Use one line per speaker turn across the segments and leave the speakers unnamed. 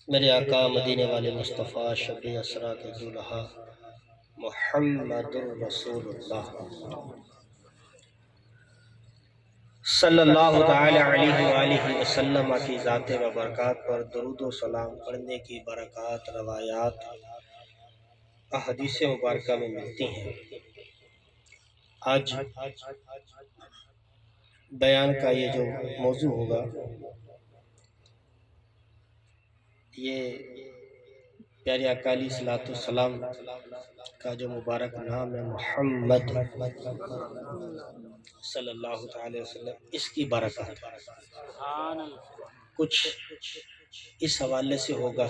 میرے آقا مدینے والے مصطفیٰ شفیع اسرا کے دولہا محمد الرسول اللہ صلی اللہ تعالی علیہ وآلہ وسلم کی ذات و برکات پر درود و سلام پڑھنے کی برکات روایات احادیث مبارکہ میں ملتی ہیں۔ آج بیان کا یہ جو موضوع ہوگا یہ پیارے آقا علیہ الصلوۃ والسلام کا جو مبارک نام ہے محمد صلی اللہ تعالی وسلم، اس کی برکات کچھ اس حوالے سے ہوگا،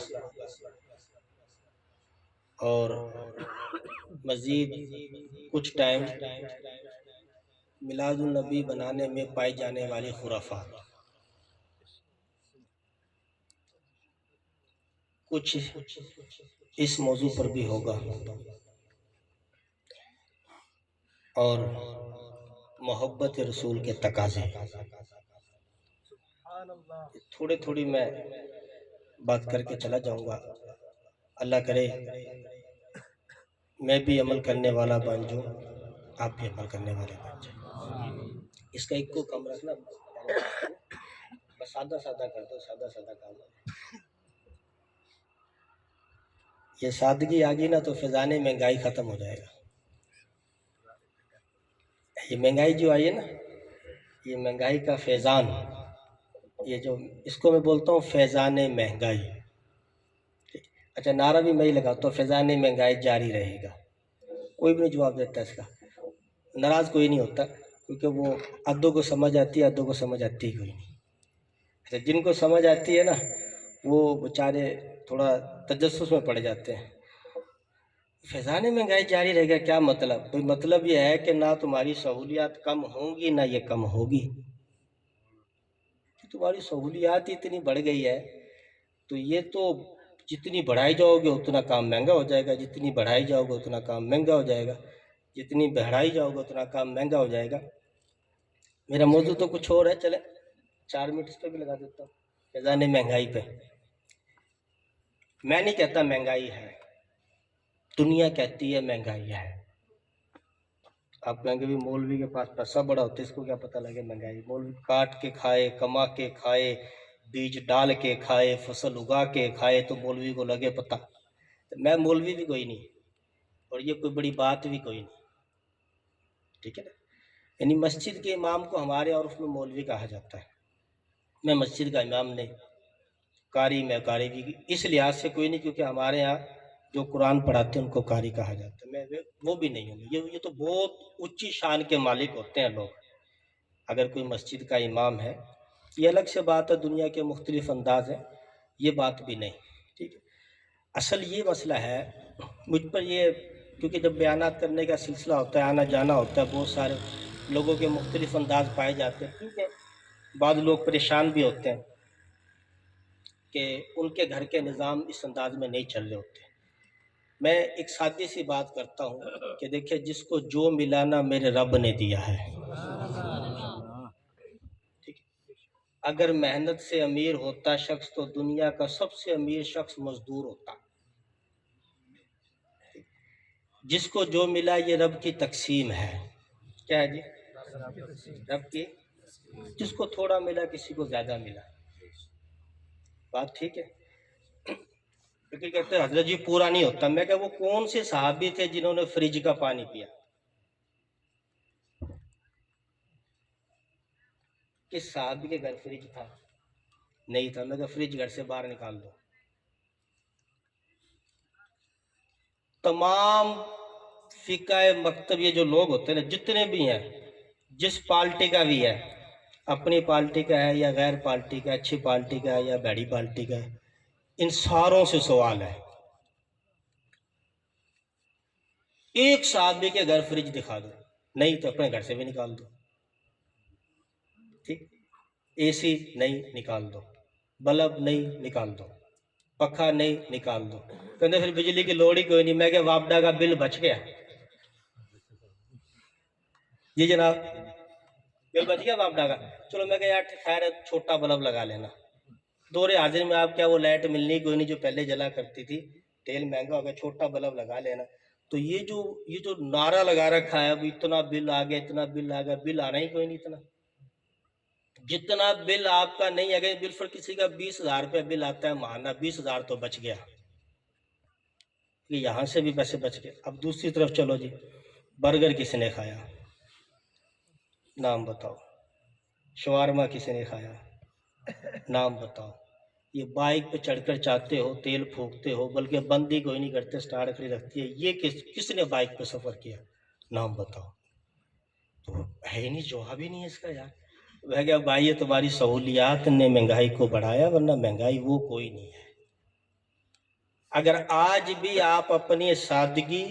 اور مزید کچھ ٹائم میلاد النبی بنانے میں پائی جانے والی خرافات، کچھ اس موضوع پر بھی ہوگا، اور محبت رسول کے تقاضے تھوڑی تھوڑی میں بات کر کے چلا جاؤں گا۔ اللہ کرے میں بھی عمل کرنے والا بن جاؤں، آپ بھی عمل کرنے والے بن جائیں۔ اس کا ایک کو کم رکھنا، بس سادہ سادہ کر دو، سادہ سادہ کام ہے۔ یہ سادگی آگی نا تو فیضان مہنگائی ختم ہو جائے گا۔ یہ مہنگائی جو آئی ہے نا، یہ مہنگائی کا فیضان، یہ جو اس کو میں بولتا ہوں فیضان مہنگائی۔ اچھا نعرہ بھی میں ہی لگاتا ہوں، فیضان مہنگائی جاری رہے گا۔ کوئی بھی نہیں جواب دیتا اس کا، ناراض کوئی نہیں ہوتا، کیونکہ وہ ادوں کو سمجھ آتی ہے، ادوں کو سمجھ آتی ہی کوئی نہیں۔ اچھا جن کو سمجھ آتی ہے نا، وہ بیچارے تھوڑا تجسس میں پڑ جاتے ہیں۔ فیضان مہنگائی جاری رہے گا کیا مطلب؟ کوئی مطلب یہ ہے کہ نہ تمہاری سہولیات کم ہوں گی نہ یہ کم ہوگی۔ تمہاری سہولیات اتنی بڑھ گئی ہے تو یہ تو جتنی بڑھائی جاؤ گے اتنا کام مہنگا ہو جائے گا، جتنی بڑھائی جاؤ گے اتنا کام مہنگا ہو جائے گا، جتنی بڑھائی جاؤ گے اتنا کام مہنگا ہو جائے گا۔ میرا موضوع تو کچھ اور ہے، چلے 4 منٹ اس پہ بھی لگا دیتا ہوں، فیضان مہنگائی پہ۔ میں نہیں کہتا مہنگائی ہے، دنیا کہتی ہے مہنگائی ہے۔ آپ کہیں گے بھی مولوی کے پاس پیسہ بڑا ہوتا ہے، اس کو کیا پتہ لگے مہنگائی؟ مولوی کاٹ کے کھائے، کما کے کھائے، بیج ڈال کے کھائے، فصل اگا کے کھائے تو مولوی کو لگے پتہ۔ میں مولوی بھی کوئی نہیں، اور یہ کوئی بڑی بات بھی کوئی نہیں، ٹھیک ہے نا؟ یعنی مسجد کے امام کو ہمارے اور اس میں مولوی کہا جاتا ہے۔ میں مسجد کا امام نہیں، قاری میں قاری بھی اس لحاظ سے کوئی نہیں، کیونکہ ہمارے ہاں جو قرآن پڑھاتے ہیں ان کو قاری کہا جاتا ہے، میں وہ بھی نہیں ہوں۔ یہ تو بہت اونچی شان کے مالک ہوتے ہیں لوگ۔ اگر کوئی مسجد کا امام ہے یہ الگ سے بات ہے، دنیا کے مختلف انداز ہیں، یہ بات بھی نہیں، ٹھیک ہے۔ اصل یہ مسئلہ ہے مجھ پر، یہ کیونکہ جب بیانات کرنے کا سلسلہ ہوتا ہے، آنا جانا ہوتا ہے، بہت سارے لوگوں کے مختلف انداز پائے جاتے ہیں، ٹھیک ہے۔ بعض لوگ پریشان بھی ہوتے ہیں کہ ان کے گھر کے نظام اس انداز میں نہیں چل رہے ہوتے۔ میں ایک سادی سی بات کرتا ہوں کہ دیکھیں، جس کو جو ملا نا میرے رب نے دیا ہے، ٹھیک ہے۔ اگر محنت سے امیر ہوتا شخص تو دنیا کا سب سے امیر شخص مزدور ہوتا۔ جس کو جو ملا یہ رب کی تقسیم ہے۔ کیا ہے جی؟ رب کی، جس کو تھوڑا ملا کسی کو زیادہ ملا، بات ٹھیک ہے۔ لیکن کہتے ہیں حضرت جی پورا نہیں ہوتا۔ میں کہ وہ کون سے صحابی تھے جنہوں نے فریج کا پانی پیا؟ کس صحابی کے گھر فریج تھا؟ نہیں تھا۔ میں کہ فریج گھر سے باہر نکال دو۔ تمام فقہ مکتب یہ جو لوگ ہوتے ہیں نا، جتنے بھی ہیں، جس پارٹی کا بھی ہے، اپنی پارٹی کا ہے یا غیر پارٹی کا، اچھی پارٹی کا ہے یا بیڑی پارٹی کا ہے، ان ساروں سے سوال ہے، ایک صحابی کے گھر فریج دکھا دو، نہیں تو اپنے گھر سے بھی نکال دو، ٹھیک۔ اے سی نہیں، نکال دو، بلب نہیں، نکال دو، پکھا نہیں، نکال دو۔ کہتے پھر بجلی کی لوڑ ہی کوئی نہیں۔ میں کہ وابڈا کا بل بچ گیا؟ جی جناب، بل بچ گیا وابڈا کا؟ چلو میں کہ یار خیر ہے، چھوٹا بلب لگا لینا، دور حاضر میں آپ کیا وہ لائٹ ملنی کوئی نہیں جو پہلے جلا کرتی تھی، تیل مہنگا ہو گیا، چھوٹا بلب لگا لینا. تو یہ جو نعرہ لگا رکھا ہے اب اتنا بل آ گیا، اتنا بل آ گیا، بل آنا ہی کوئی نہیں اتنا. جتنا بل آپ کا نہیں اگر بل پر کسی کا 20,000 روپے بل آتا ہے ماہانہ، 20,000 تو بچ گیا، کہ یہاں سے بھی پیسے بچ گئے. اب دوسری طرف چلو جی، برگر کس نے کھایا؟ نام بتاؤ. شوارما کسی نے کھایا؟ نام بتاؤ. یہ بائک پہ چڑھ کر چاہتے ہو، تیل پھونکتے ہو، بلکہ بند ہی کوئی نہیں کرتے، سٹارٹ کری رکھتی ہے. یہ کس نے بائک پہ سفر کیا؟ نام بتاؤ. تو ہے ہی نہیں، جواب ہی نہیں ہے اس کا یار. میں کہا بھائی یہ تمہاری سہولیات نے مہنگائی کو بڑھایا، ورنہ مہنگائی وہ کوئی نہیں ہے. اگر آج بھی آپ اپنی سادگی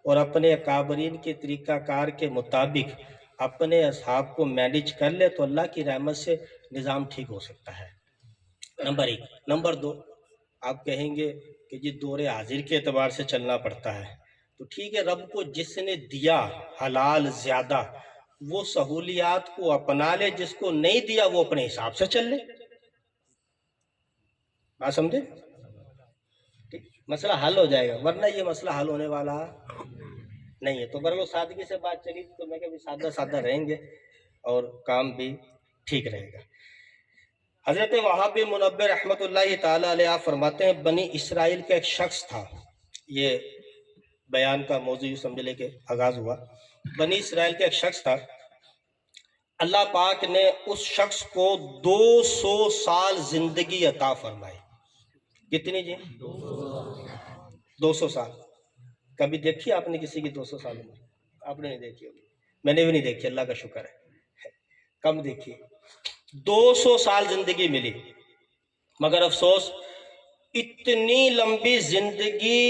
اور اپنے اکابرین کے طریقہ کار کے مطابق اپنے اصحاب کو مینیج کر لے تو اللہ کی رحمت سے نظام ٹھیک ہو سکتا ہے. نمبر 1. نمبر 2، آپ کہیں گے کہ جی دور حاضر کے اعتبار سے چلنا پڑتا ہے. تو ٹھیک ہے، رب کو جس نے دیا حلال زیادہ وہ سہولیات کو اپنا لے، جس کو نہیں دیا وہ اپنے حساب سے چل لے. بات سمجھے؟ مسئلہ حل ہو جائے گا، ورنہ یہ مسئلہ حل ہونے والا نہیں ہے. تو برلو سادگی سے بات چلی تو میں کہ سادہ سادہ رہیں گے اور کام بھی ٹھیک رہے گا. حضرت وہاب بن منبہ رحمۃ اللہ تعالی علیہ آپ فرماتے ہیں بنی اسرائیل کا ایک شخص تھا. یہ بیان کا موضوع سمجھ لے کے آغاز ہوا. بنی اسرائیل کا ایک شخص تھا، اللہ پاک نے اس شخص کو 200 سال زندگی عطا فرمائی. کتنی جی؟ 200 سال. کبھی دیکھی آپ نے کسی کی 200 سال عمر؟ آپ نے نہیں دیکھی ہوگی، میں نے بھی نہیں دیکھی، اللہ کا شکر ہے، کم دیکھی. 200 سال زندگی ملی، مگر افسوس اتنی لمبی زندگی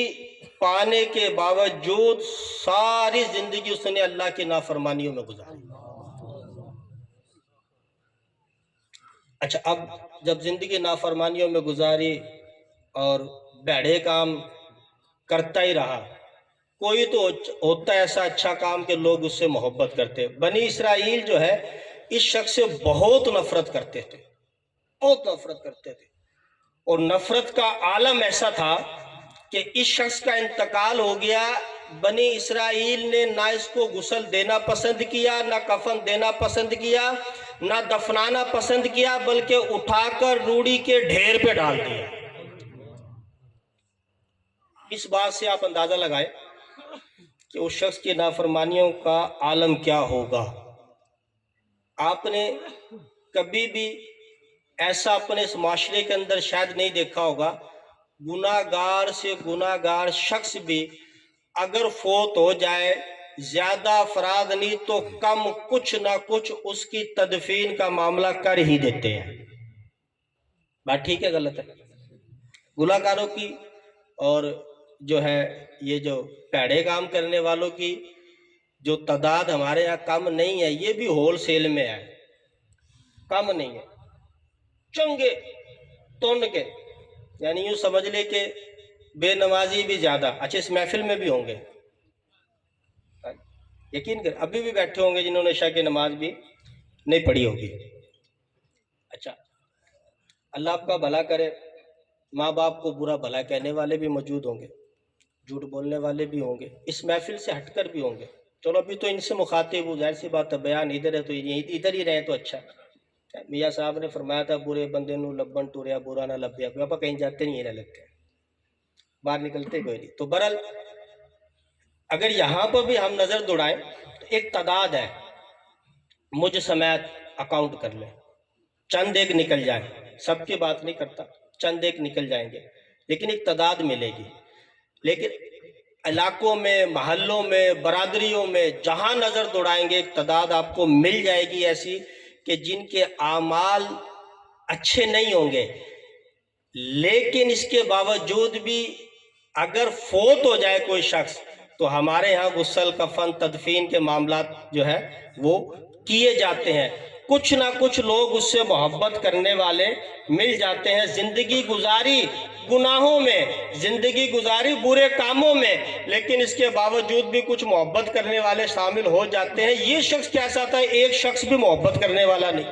پانے کے باوجود ساری زندگی اس نے اللہ کی نافرمانیوں میں گزاری. اچھا، اب جب زندگی نافرمانیوں میں گزاری اور بھڑے کام کرتا ہی رہا، کوئی تو ہوتا ہے ایسا اچھا کام کہ لوگ اس سے محبت کرتے. بنی اسرائیل جو ہے اس شخص سے بہت نفرت کرتے تھے، بہت نفرت کرتے تھے. اور نفرت کا عالم ایسا تھا کہ اس شخص کا انتقال ہو گیا، بنی اسرائیل نے نہ اس کو غسل دینا پسند کیا، نہ کفن دینا پسند کیا، نہ دفنانا پسند کیا، بلکہ اٹھا کر روڑی کے ڈھیر پہ ڈال دیا. اس بات سے آپ اندازہ لگائیں کہ اس شخص کی نافرمانیوں کا عالم کیا ہوگا. آپ نے کبھی بھی ایسا اپنے اس معاشرے کے اندر شاید نہیں دیکھا ہوگا، گناہ گار سے گناہ گار شخص بھی اگر فوت ہو جائے، زیادہ افراد نہیں تو کم کچھ نہ کچھ اس کی تدفین کا معاملہ کر ہی دیتے ہیں. بات ٹھیک ہے غلط ہے؟ گناہ گاروں کی اور جو ہے یہ جو پیڑے کام کرنے والوں کی جو تعداد ہمارے یہاں کم نہیں ہے، یہ بھی ہول سیل میں ہے، کم نہیں ہے. چنگے تون کے، یعنی یوں سمجھ لے کہ بے نمازی بھی زیادہ. اچھا، اس محفل میں بھی ہوں گے، یقین کر ابھی بھی بیٹھے ہوں گے جنہوں نے عشاء کی نماز بھی نہیں پڑھی ہوگی. اچھا، اللہ آپ کا بھلا کرے. ماں باپ کو برا بھلا کہنے والے بھی موجود ہوں گے، جھوٹ بولنے والے بھی ہوں گے، اس محفل سے ہٹ کر بھی ہوں گے. چلو ابھی تو ان سے مخاطب ہوں، ظاہر سی بات ہے، بیان ادھر ہے تو ادھر ہی رہے تو اچھا. میاں صاحب نے فرمایا تھا برے بندے نو لبن ٹوریا برا نہ لبیا، کوئی آپ کہیں جاتے نہیں لگتے، باہر نکلتے کوئی نہیں. تو برحال اگر یہاں پر بھی ہم نظر دوڑائیں تو ایک تعداد ہے، مجھ سمیت اکاؤنٹ کر لیں، چند ایک نکل جائیں، سب کی بات نہیں کرتا، چند ایک نکل جائیں گے، لیکن ایک تعداد ملے گی. لیکن علاقوں میں، محلوں میں، برادریوں میں جہاں نظر دوڑائیں گے ایک تعداد آپ کو مل جائے گی ایسی کہ جن کے اعمال اچھے نہیں ہوں گے، لیکن اس کے باوجود بھی اگر فوت ہو جائے کوئی شخص تو ہمارے ہاں غسل کفن تدفین کے معاملات جو ہے وہ کیے جاتے ہیں. کچھ نہ کچھ لوگ اس سے محبت کرنے والے مل جاتے ہیں. زندگی گزاری گناہوں میں، زندگی گزاری برے کاموں میں، لیکن اس کے باوجود بھی کچھ محبت کرنے والے شامل ہو جاتے ہیں. یہ شخص کیسا تھا؟ ایک شخص بھی محبت کرنے والا نہیں.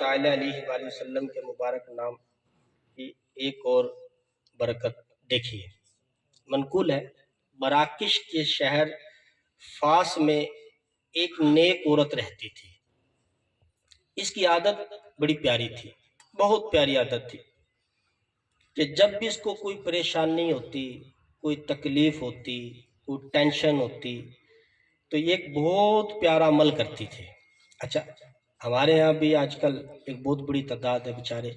تعالی علیہ وآلہ وسلم کے مبارک نام کی ایک اور برکت دیکھیے۔ منقول ہے مراکش کے شہر فاس میں ایک نیک عورت رہتی تھی۔ اس کی عادت بڑی پیاری تھی، بہت پیاری عادت تھی کہ جب بھی اس کو کوئی پریشانی ہوتی، کوئی تکلیف ہوتی، کوئی ٹینشن ہوتی، تو یہ ایک بہت پیارا عمل کرتی تھی۔ اچھا، ہمارے ہاں بھی آج کل ایک بہت بڑی تعداد ہے بیچارے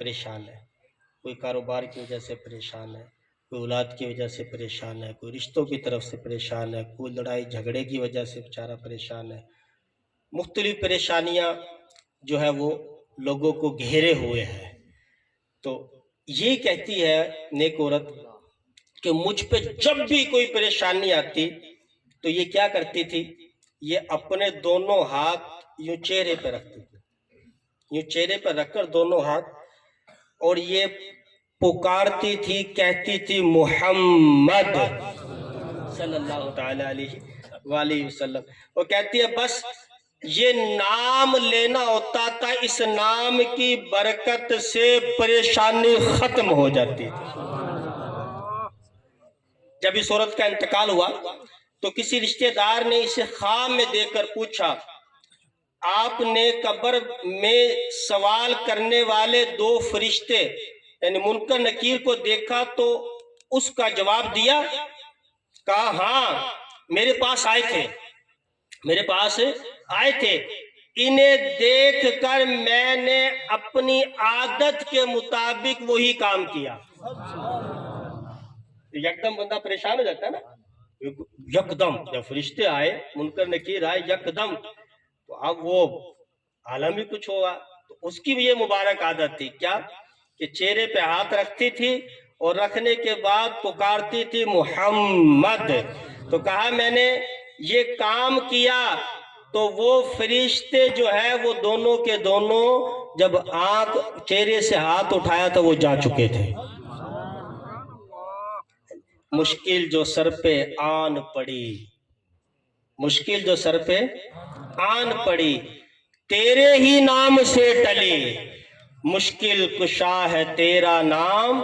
پریشان ہے، کوئی کاروبار کی وجہ سے پریشان ہے، کوئی اولاد کی وجہ سے پریشان ہے، کوئی رشتوں کی طرف سے پریشان ہے، کوئی لڑائی جھگڑے کی وجہ سے بیچارہ پریشان ہے۔ مختلف پریشانیاں جو ہے وہ لوگوں کو گھیرے ہوئے ہیں۔ تو یہ کہتی ہے نیک عورت کہ مجھ پہ جب بھی کوئی پریشانی آتی تو یہ کیا کرتی تھی، یہ اپنے دونوں ہاتھ یوں چہرے پہ رکھتی تھی، یوں چہرے پہ رکھ کر دونوں ہاتھ، اور یہ پکارتی تھی، کہتی تھی محمد صلی اللہ تعالی علیہ وآلہ وسلم، وہ کہتی ہے بس یہ نام لینا ہوتا تھا، اس نام کی برکت سے پریشانی ختم ہو جاتی تھی۔ جب اس عورت کا انتقال ہوا تو کسی رشتہ دار نے اسے خواب میں دیکھ کر پوچھا، آپ نے قبر میں سوال کرنے والے دو فرشتے یعنی منکر نکیر کو دیکھا تو اس کا جواب دیا؟ کہا ہاں میرے پاس آئے تھے، انہیں دیکھ کر میں نے اپنی عادت کے مطابق وہی کام کیا۔ یکدم بندہ پریشان ہو جاتا ہے نا، یکدم جب فرشتے آئے، منکر نکیر آئے یکدم، تو اب وہ عالم ہی کچھ ہوگا۔ تو اس کی بھی یہ مبارک عادت تھی، کیا کہ چہرے پہ ہاتھ رکھتی تھی اور رکھنے کے بعد پکارتی تھی محمد۔ تو کہا میں نے یہ کام کیا تو وہ فرشتے جو ہے وہ دونوں کے دونوں جب آنکھ چہرے سے ہاتھ اٹھایا تو وہ جا چکے تھے۔ مشکل جو سر پہ آن پڑی، مشکل جو سر پہ آن پڑی، تیرے ہی نام سے ٹلی، مشکل کشا ہے تیرا نام،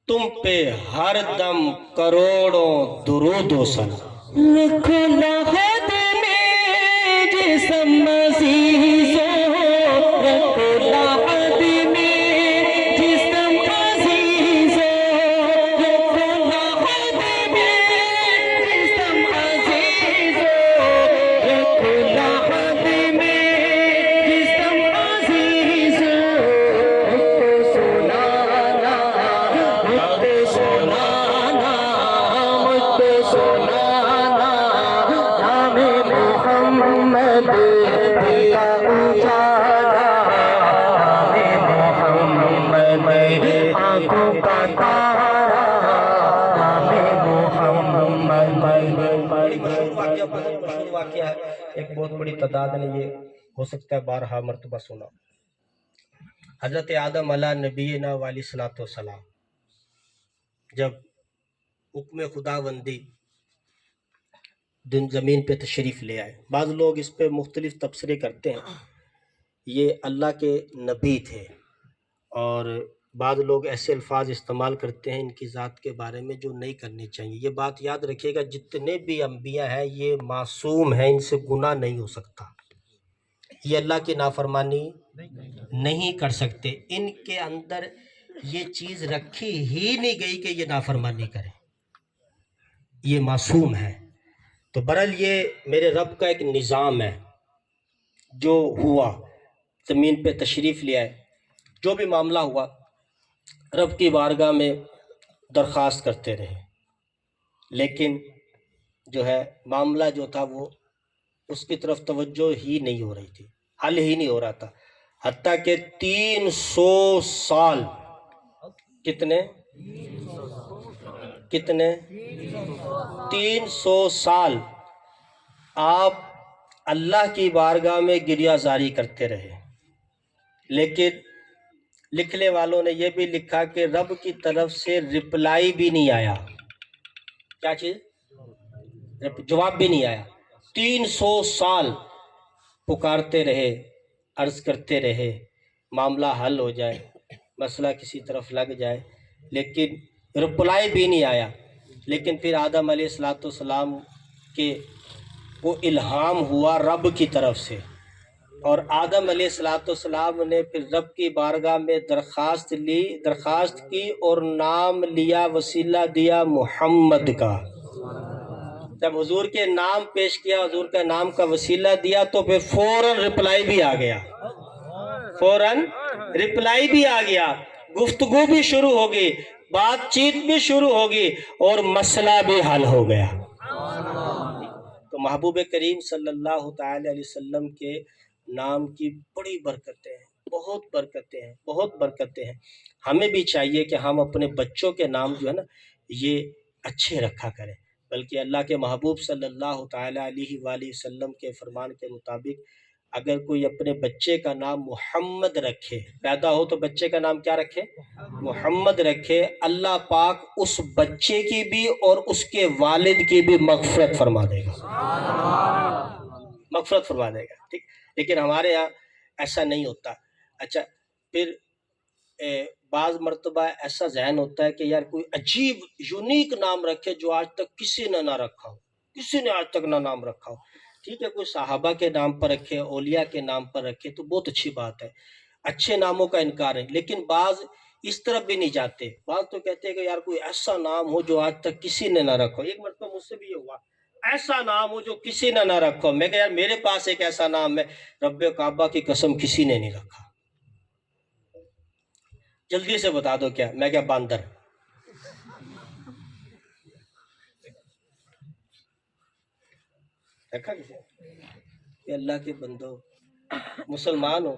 تم پہ ہر دم کروڑوں درود و سلام۔
لکھو لحد میں جسم عزیزو، رکھو لحد میں جسم عزیزو، رکھو لحد میں جسم عزیزو، رکھو لحد میں جسم عزیزو، مجھ پہ سنانا، مجھ پہ سنانا، نام محمد کا اجالا، نام محمد آنکھوں کا تارا، نام محمد۔
مشہور واقعہ ہے، ایک بہت بڑی تعداد نے یہ ہو سکتا ہے بارہا مرتبہ سنا۔ حضرت آدم علیہ نبینا علیہ الصلوۃ والسلام جب حکم خداوندی زمین پہ تشریف لے آئے، بعض لوگ اس پہ مختلف تبصرے کرتے ہیں، یہ اللہ کے نبی تھے، اور بعض لوگ ایسے الفاظ استعمال کرتے ہیں ان کی ذات کے بارے میں جو نہیں کرنے چاہیے۔ یہ بات یاد رکھیے گا، جتنے بھی انبیاء ہیں یہ معصوم ہیں، ان سے گناہ نہیں ہو سکتا، یہ اللہ کی نافرمانی نہیں کر سکتے، ان کے اندر یہ چیز رکھی ہی نہیں گئی کہ یہ نافرمانی کریں، یہ معصوم ہے۔ تو برحال یہ میرے رب کا ایک نظام ہے، جو ہوا زمین پہ تشریف لے آئے، جو بھی معاملہ ہوا رب کی بارگاہ میں درخواست کرتے رہے، لیکن جو ہے معاملہ جو تھا وہ اس کی طرف توجہ ہی نہیں ہو رہی تھی، حل ہی نہیں ہو رہا تھا، حتیٰ کہ 300 سال کتنے 300 سال آپ اللہ کی بارگاہ میں گریہ زاری کرتے رہے، لیکن لکھنے والوں نے یہ بھی لکھا کہ رب کی طرف سے رپلائی بھی نہیں آیا، کیا چیز جواب بھی نہیں آیا۔ 300 سال پکارتے رہے، عرض کرتے رہے، معاملہ حل ہو جائے، مسئلہ کسی طرف لگ جائے، لیکن رپلائی بھی نہیں آیا۔ لیکن پھر آدم علیہ السلام کے وہ الہام ہوا رب کی طرف سے، اور آدم علیہ السلام نے پھر رب کی بارگاہ میں درخواست کی اور نام لیا، وسیلہ دیا محمد کا۔ جب حضور کے نام پیش کیا، حضور کا نام کا وسیلہ دیا، تو پھر فوراً رپلائی بھی آ گیا، گفتگو بھی شروع ہو گئی، بات چیت بھی شروع ہو گئی، اور مسئلہ بھی حل ہو گیا۔ تو محبوب کریم صلی اللہ تعالی علیہ وسلم کے نام کی بڑی برکتیں ہیں، بہت برکتیں ہیں۔ ہمیں بھی چاہیے کہ ہم اپنے بچوں کے نام جو ہے نا یہ اچھے رکھا کریں، بلکہ اللہ کے محبوب صلی اللہ تعالی علیہ وآلہ وسلم کے فرمان کے مطابق اگر کوئی اپنے بچے کا نام محمد رکھے، پیدا ہو تو بچے کا نام کیا رکھے؟ محمد رکھے، اللہ پاک اس بچے کی بھی اور اس کے والد کی بھی مغفرت فرما دے گا، ٹھیک۔ لیکن ہمارے ہاں ایسا نہیں ہوتا۔ اچھا، پھر بعض مرتبہ ایسا ذہن ہوتا ہے کہ یار کوئی عجیب یونیک نام رکھے جو آج تک کسی نے نہ رکھا ہو، کسی نے آج تک نہ نام رکھا ہو۔ ٹھیک ہے، کوئی صحابہ کے نام پر رکھے، اولیاء کے نام پر رکھے تو بہت اچھی بات ہے، اچھے ناموں کا انکار ہے۔ لیکن بعض اس طرف بھی نہیں جاتے، بعض تو کہتے ہیں کہ یار کوئی ایسا نام ہو جو آج تک کسی نے نہ رکھا ہو۔ ایک مرتبہ مجھ سے بھی یہ ہوا، ایسا نام ہو جو کسی نے نہ رکھا ہو۔ میں کہا یار میرے پاس ایک ایسا نام ہے، رب کعبہ کی قسم کسی نے نہیں رکھا۔ جلدی سے بتا دو کیا؟ میں کیا باندر؟ رکھا کسی نے؟ کہ اللہ کے بندو، مسلمان ہو،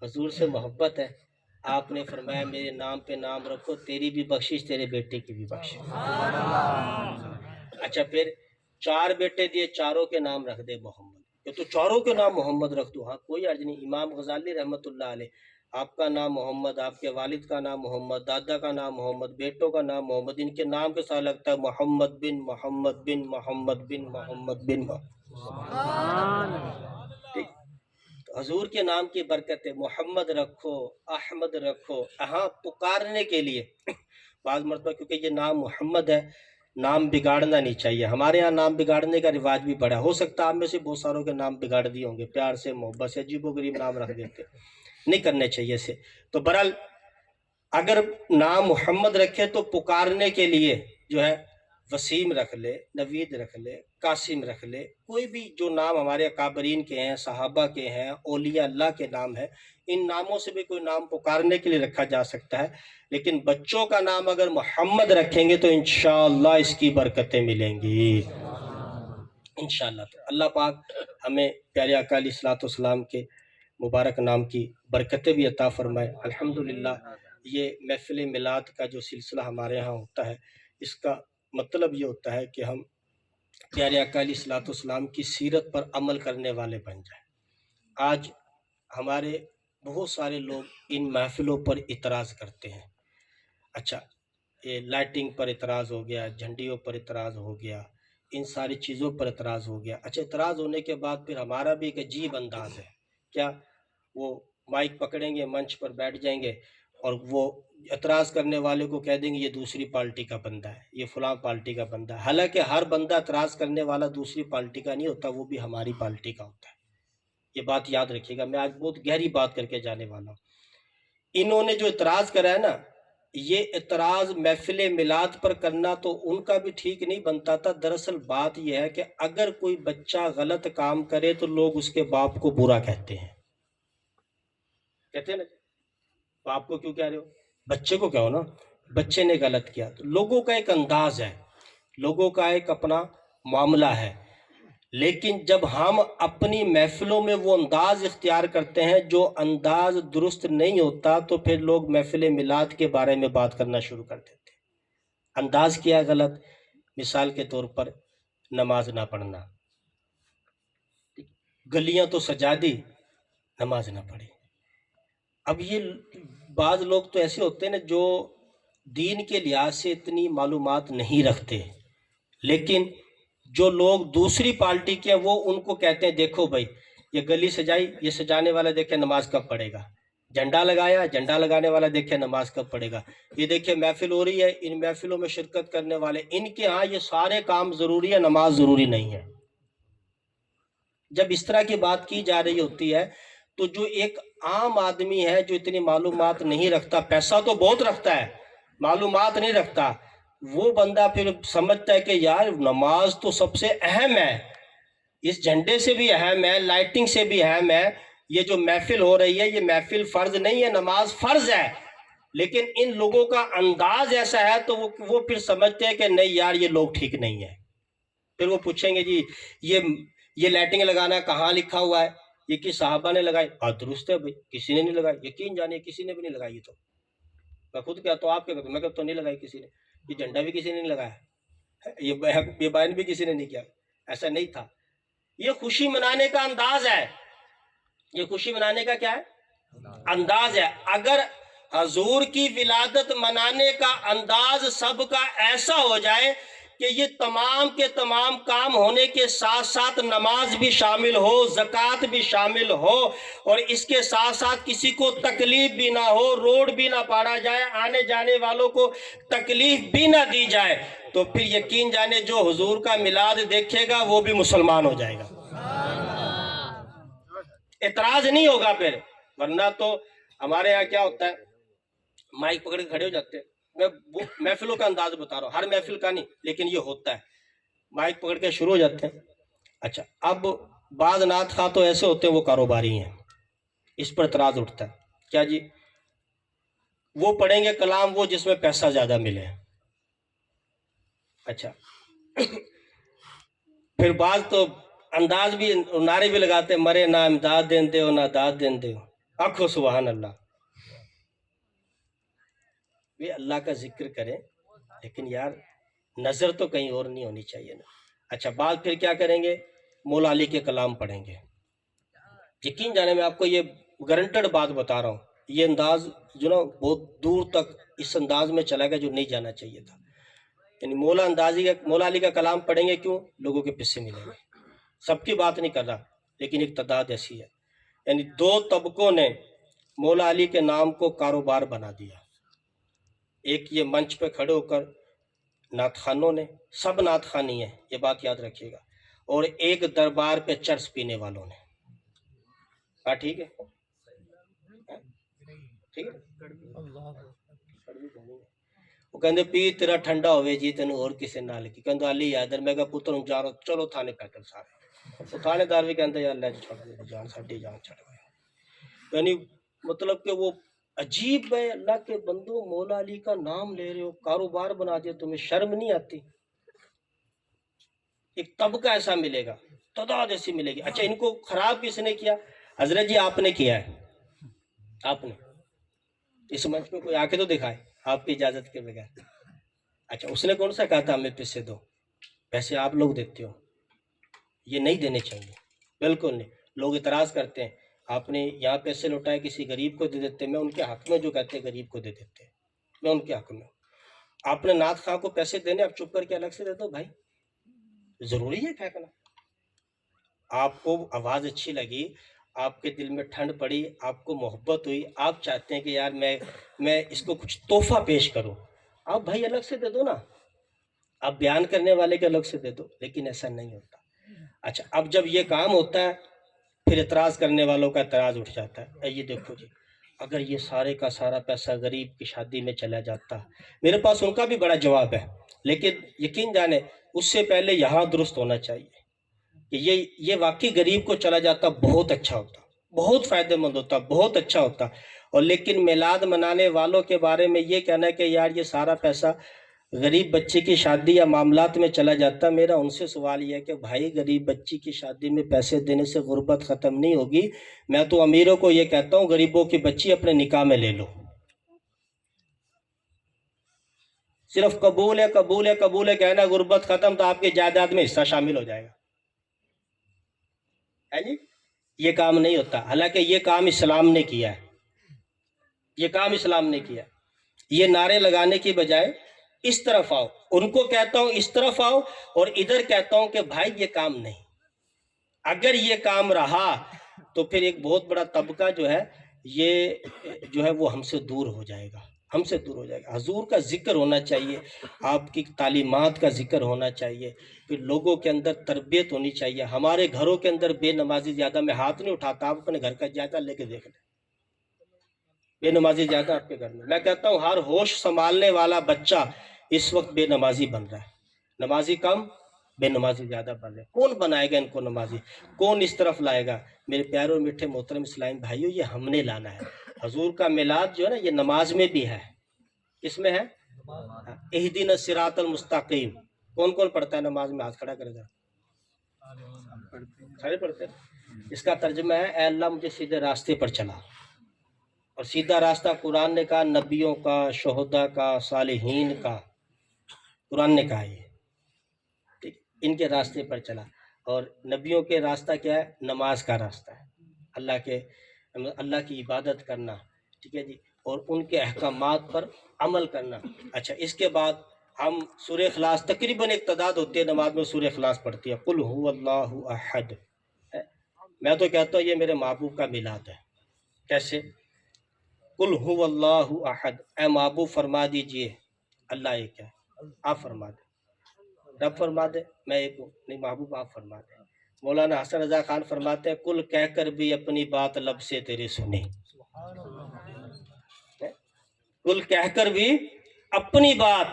حضور سے محبت ہے، آپ نے فرمایا میرے نام پہ نام رکھو، تیری بھی بخشش، تیرے بیٹے کی بھی بخشش۔ اچھا، پھر 4 بیٹے دیے، چاروں کے نام رکھ دے محمد، کہ تو چاروں کے نام محمد رکھ دو، ہاں کوئی عرض نہیں۔ امام غزالی رحمۃ اللہ علیہ، آپ کا نام محمد، آپ کے والد کا نام محمد، دادا کا نام محمد، بیٹوں کا نام محمد، ان کے نام کے ساتھ لگتا ہے محمد بن محمد بن محمد بن محمد بن ٹھیک۔ تو حضور کے نام کی برکت ہے، محمد رکھو، احمد رکھو، ہاں پکارنے کے لیے بعض مرتبہ کیونکہ یہ نام محمد ہے، نام بگاڑنا نہیں چاہیے۔ ہمارے ہاں نام بگاڑنے کا رواج بھی بڑا ہے، ہو سکتا ہے آپ میں سے بہت ساروں کے نام بگاڑ دیے ہوں گے، پیار سے محبت سے عجیب و غریب نام رکھ دیتے، نہیں کرنے چاہیے اسے۔ تو برحال اگر نام محمد رکھے تو پکارنے کے لیے جو ہے وسیم رکھ لے، نوید رکھ لے، قاسم رکھ لے، کوئی بھی جو نام ہمارے اکابرین کے ہیں، صحابہ کے ہیں، اولیاء اللہ کے نام ہیں، ان ناموں سے بھی کوئی نام پکارنے کے لیے رکھا جا سکتا ہے۔ لیکن بچوں کا نام اگر محمد رکھیں گے تو انشاءاللہ اس کی برکتیں ملیں گی انشاءاللہ۔ اللہ پاک ہمیں پیارے آقا علیہ الصلوۃ والسلام کے مبارک نام کی برکتیں بھی عطا فرمائے۔ الحمدللہ یہ محفل میلاد کا جو سلسلہ ہمارے ہاں ہوتا ہے، اس کا مطلب یہ ہوتا ہے کہ ہم پیارے آقا علیہ الصلوۃ والسلام کی سیرت پر عمل کرنے والے بن جائیں۔ آج ہمارے بہت سارے لوگ ان محفلوں پر اعتراض کرتے ہیں۔ اچھا، یہ لائٹنگ پر اعتراض ہو گیا، جھنڈیوں پر اعتراض ہو گیا، ان ساری چیزوں پر اعتراض ہو گیا۔ اچھا، اعتراض ہونے کے بعد پھر ہمارا بھی ایک عجیب انداز ہے، کیا وہ مائک پکڑیں گے، منچ پر بیٹھ جائیں گے اور وہ اعتراض کرنے والے کو کہہ دیں گے یہ دوسری پارٹی کا بندہ ہے، یہ فلاں پارٹی کا بندہ ہے۔ حالانکہ ہر بندہ اعتراض کرنے والا دوسری پارٹی کا نہیں ہوتا، وہ بھی ہماری پارٹی کا ہوتا ہے۔ یہ بات یاد رکھیے گا، میں آج بہت گہری بات کر کے جانے والا ہوں۔ انہوں نے جو اعتراض کرا ہے نا، یہ اعتراض محفل میلاد پر کرنا تو ان کا بھی ٹھیک نہیں بنتا تھا۔ دراصل بات یہ ہے کہ اگر کوئی بچہ غلط کام کرے تو لوگ اس کے باپ کو برا کہتے ہیں، کہتے ہیں نا، باپ کو کیوں کہہ رہے ہو، بچے کو کہو نا، بچے نے غلط کیا۔ تو لوگوں کا ایک انداز ہے، لوگوں کا ایک اپنا معاملہ ہے، لیکن جب ہم اپنی محفلوں میں وہ انداز اختیار کرتے ہیں جو انداز درست نہیں ہوتا تو پھر لوگ محفل میلاد کے بارے میں بات کرنا شروع کر دیتے ہیں۔ انداز کیا غلط؟ مثال کے طور پر نماز نہ پڑھنا، گلیاں تو سجا دی، نماز نہ پڑھی۔ اب یہ بعض لوگ تو ایسے ہوتے ہیں نا جو دین کے لحاظ سے اتنی معلومات نہیں رکھتے، لیکن جو لوگ دوسری پارٹی کے ہیں وہ ان کو کہتے ہیں دیکھو بھائی یہ گلی سجائی، یہ سجانے والا دیکھیں نماز کب پڑھے گا، جھنڈا لگایا, جھنڈا لگانے والا دیکھیں نماز کب پڑھے گا. یہ دیکھیں محفل ہو رہی ہے, ان محفلوں میں شرکت کرنے والے, ان کے ہاں یہ سارے کام ضروری ہے, نماز ضروری نہیں ہے. جب اس طرح کی بات کی جا رہی ہوتی ہے تو جو ایک عام آدمی ہے جو اتنی معلومات نہیں رکھتا, پیسہ تو بہت رکھتا ہے, معلومات نہیں رکھتا, وہ بندہ پھر سمجھتا ہے کہ یار نماز تو سب سے اہم ہے, اس جھنڈے سے بھی اہم ہے, لائٹنگ سے بھی اہم ہے, یہ جو محفل ہو رہی ہے یہ محفل فرض نہیں ہے, نماز فرض ہے. لیکن ان لوگوں کا انداز ایسا ہے تو وہ پھر سمجھتے ہیں کہ نہیں یار یہ لوگ ٹھیک نہیں ہے. پھر وہ پوچھیں گے جی یہ لائٹنگ لگانا کہاں لکھا ہوا ہے, یہ کس صحابہ نے لگائی؟ درست ہے بھائی, کسی نے نہیں لگائی, یقین جانیے کسی نے بھی نہیں لگائی. تو میں خود کہتا ہوں, آپ کیا کہتے, میں کہتا ہوں نہیں لگائی کسی نے, یہ جھنڈا بھی کسی نے نہیں لگایا, یہ بیان بھی کسی نے نہیں کیا, ایسا نہیں تھا. یہ خوشی منانے کا انداز ہے, یہ خوشی منانے کا کیا ہے, انداز ہے. اگر حضور کی ولادت منانے کا انداز سب کا ایسا ہو جائے کہ یہ تمام کے تمام کام ہونے کے ساتھ ساتھ نماز بھی شامل ہو, زکوٰۃ بھی شامل ہو, اور اس کے ساتھ ساتھ کسی کو تکلیف بھی نہ ہو, روڈ بھی نہ پاڑا جائے, آنے جانے والوں کو تکلیف بھی نہ دی جائے, تو پھر یقین جانے جو حضور کا میلاد دیکھے گا وہ بھی مسلمان ہو جائے گا, اعتراض نہیں ہوگا پھر. ورنہ تو ہمارے یہاں کیا ہوتا ہے, مائک پکڑ کے کھڑے ہو جاتے ہیں. میں محفلوں کا انداز بتا رہا ہوں, ہر محفل کا نہیں, لیکن یہ ہوتا ہے, مائک پکڑ کے شروع ہو جاتے ہیں. اچھا, اب بعض نعت خواہ تو ایسے ہوتے ہیں وہ کاروباری ہیں, اس پر اعتراض اٹھتا ہے, کیا جی وہ پڑھیں گے کلام وہ جس میں پیسہ زیادہ ملے. اچھا پھر بعض تو انداز بھی, نعرے بھی لگاتے ہیں, مرے نہ امداد دین دے ہو نہ داد دین دے ہو, آنکھو سبحان اللہ. وہ اللہ کا ذکر کریں لیکن یار نظر تو کہیں اور نہیں ہونی چاہیے نا. اچھا, بعد پھر کیا کریں گے, مولا علی کے کلام پڑھیں گے. یقین جانے میں آپ کو یہ گارنٹڈ بات بتا رہا ہوں, یہ انداز جو نا بہت دور تک اس انداز میں چلا گیا جو نہیں جانا چاہیے تھا. یعنی مولا علی کا کلام پڑھیں گے, کیوں؟ لوگوں کے پیسے ملیں گے. سب کی بات نہیں کر رہا, لیکن ایک تعداد ایسی ہے. یعنی دو طبقوں نے مولا علی کے نام کو کاروبار بنا دیا. ایک یہ منچ پہ کھڑے ہو کر نعت خوانوں نے, سب نعت خوانی ہیں یہ بات یاد رکھیے گا, اور ایک دربار پہ چرس پینے والوں نے. ہاں ٹھیک ہے, ٹھیک ہے. وہ کہندے پی تیرا ٹھنڈا ہوئے جی تینوں اور کسے نہ لگی, کہندہ علی حیدر, میں کہا پتر ہوں جا رہا, چلو تھانے پیدل سارے. تو تھانے دار بھی کہندہ یا اللہ چھوڑ دے جان, ساڈی جان چھڑ گئے. یعنی مطلب کہ وہ عجیب ہے, اللہ کے بندو مولا علی کا نام لے رہے ہو, کاروبار بنا دیا, تمہیں شرم نہیں آتی؟ ایک طبقہ ایسا ملے گا, تعداد ایسی ملے گی. اچھا, ان کو خراب کس نے کیا؟ حضرت جی آپ نے کیا ہے, آپ نے اس منچ میں کوئی آ کے تو دکھائے آپ کی اجازت کے بغیر. اچھا, اس نے کون سا کہا تھا ہمیں پیسے دو؟ پیسے آپ لوگ دیتے ہو, یہ نہیں دینے چاہیے, بالکل نہیں. لوگ اعتراض کرتے ہیں, آپ نے یہاں پیسے لوٹائے کسی غریب کو دے دیتے. میں ان کے حق میں جو کہتے ہیں غریب کو دے دیتے, میں ان کے حق میں. آپ نے نعت خواہ کو پیسے دینے, آپ چپ کر کے الگ سے دے دو بھائی, ضروری ہے پھینکنا. آپ کو آواز اچھی لگی, آپ کے دل میں ٹھنڈ پڑی, آپ کو محبت ہوئی, آپ چاہتے ہیں کہ یار میں اس کو کچھ تحفہ پیش کروں, آپ بھائی الگ سے دے دو نا, آپ بیان کرنے والے کے الگ سے دے دو. لیکن ایسا نہیں ہوتا. اچھا, اب جب یہ کام ہوتا ہے پھر اعتراض کرنے والوں کا اعتراض اٹھ جاتا ہے. یہ دیکھو جی, اگر یہ سارے کا سارا پیسہ غریب کی شادی میں چلا جاتا, میرے پاس ان کا بھی بڑا جواب ہے, لیکن یقین جانے اس سے پہلے یہاں درست ہونا چاہیے کہ یہ واقعی غریب کو چلا جاتا, بہت اچھا ہوتا, بہت فائدہ مند ہوتا, بہت اچھا ہوتا. اور لیکن میلاد منانے والوں کے بارے میں یہ کہنا ہے کہ یار یہ سارا پیسہ غریب بچے کی شادی یا معاملات میں چلا جاتا. میرا ان سے سوال یہ ہے کہ بھائی غریب بچی کی شادی میں پیسے دینے سے غربت ختم نہیں ہوگی. میں تو امیروں کو یہ کہتا ہوں غریبوں کی بچی اپنے نکاح میں لے لو, صرف قبول ہے قبول ہے قبول ہے کہنا, غربت ختم تو آپ کی جائیداد میں حصہ شامل ہو جائے گا. ہے جی, یہ کام نہیں ہوتا. حالانکہ یہ کام اسلام نے کیا ہے, یہ کام اسلام نے کیا. یہ نعرے لگانے کی بجائے اس طرف آؤ, ان کو کہتا ہوں اس طرف آؤ, اور ادھر کہتا ہوں کہ بھائی یہ کام نہیں. اگر یہ کام رہا تو پھر ایک بہت بڑا طبقہ جو ہے یہ جو ہے وہ ہم سے دور ہو جائے گا، ہم سے دور ہو جائے گا۔ حضور کا ذکر ہونا چاہیے، آپ کی تعلیمات کا ذکر ہونا چاہیے، پھر لوگوں کے اندر تربیت ہونی چاہیے۔ ہمارے گھروں کے اندر بے نمازی زیادہ، میں ہاتھ نہیں اٹھاتا، آپ اپنے گھر کا جائزہ لے کے دیکھ لیں، بے نمازی زیادہ آپ کے گھر میں۔ میں کہتا ہوں ہر ہوش سنبھالنے والا بچہ اس وقت بے نمازی بن رہا ہے، نمازی کم، بے نمازی زیادہ بن رہے ہیں۔ کون بنائے گا ان کو نمازی؟ کون اس طرف لائے گا؟ میرے پیارے اور میٹھے محترم اسلام بھائیوں، یہ ہم نے لانا ہے۔ حضور کا میلاد جو ہے نا، یہ نماز میں بھی ہے۔ کس میں ہے؟ اہدنا الصراط المستقیم۔ کون کون پڑھتا ہے نماز میں؟ ہاتھ کھڑا کرے گا، سارے پڑھتے ہیں۔ اس کا ترجمہ ہے اے اللہ مجھے سیدھے راستے پر چلا، اور سیدھا راستہ قرآن نے کہا نبیوں کا، شہداء کا، صالحین کا، قرآن نے کہا یہ ٹھیک، ان کے راستے پر چلا۔ اور نبیوں کے راستہ کیا ہے؟ نماز کا راستہ ہے، اللہ کی عبادت کرنا، ٹھیک ہے جی، اور ان کے احکامات پر عمل کرنا۔ اچھا، اس کے بعد ہم سورہ اخلاص، تقریباً ایک تعداد ہوتی ہے نماز میں سورہ اخلاص پڑھتی ہے، قل هو اللہ احد۔ میں تو کہتا ہوں یہ میرے محبوب کا میلاد ہے۔ کیسے؟ قل هو اللہ احد، اے محبوب فرما دیجئے اللہ ایک ہے۔ آپ فرما دیں، رب فرما دے میں ایک ہوں، نہیں محبوب آپ فرما دیں۔ مولانا حسن رضا خان فرماتے ہیں کل کہہ کر بھی اپنی بات لب سے تیرے سنی، کل کہہ کر بھی اپنی بات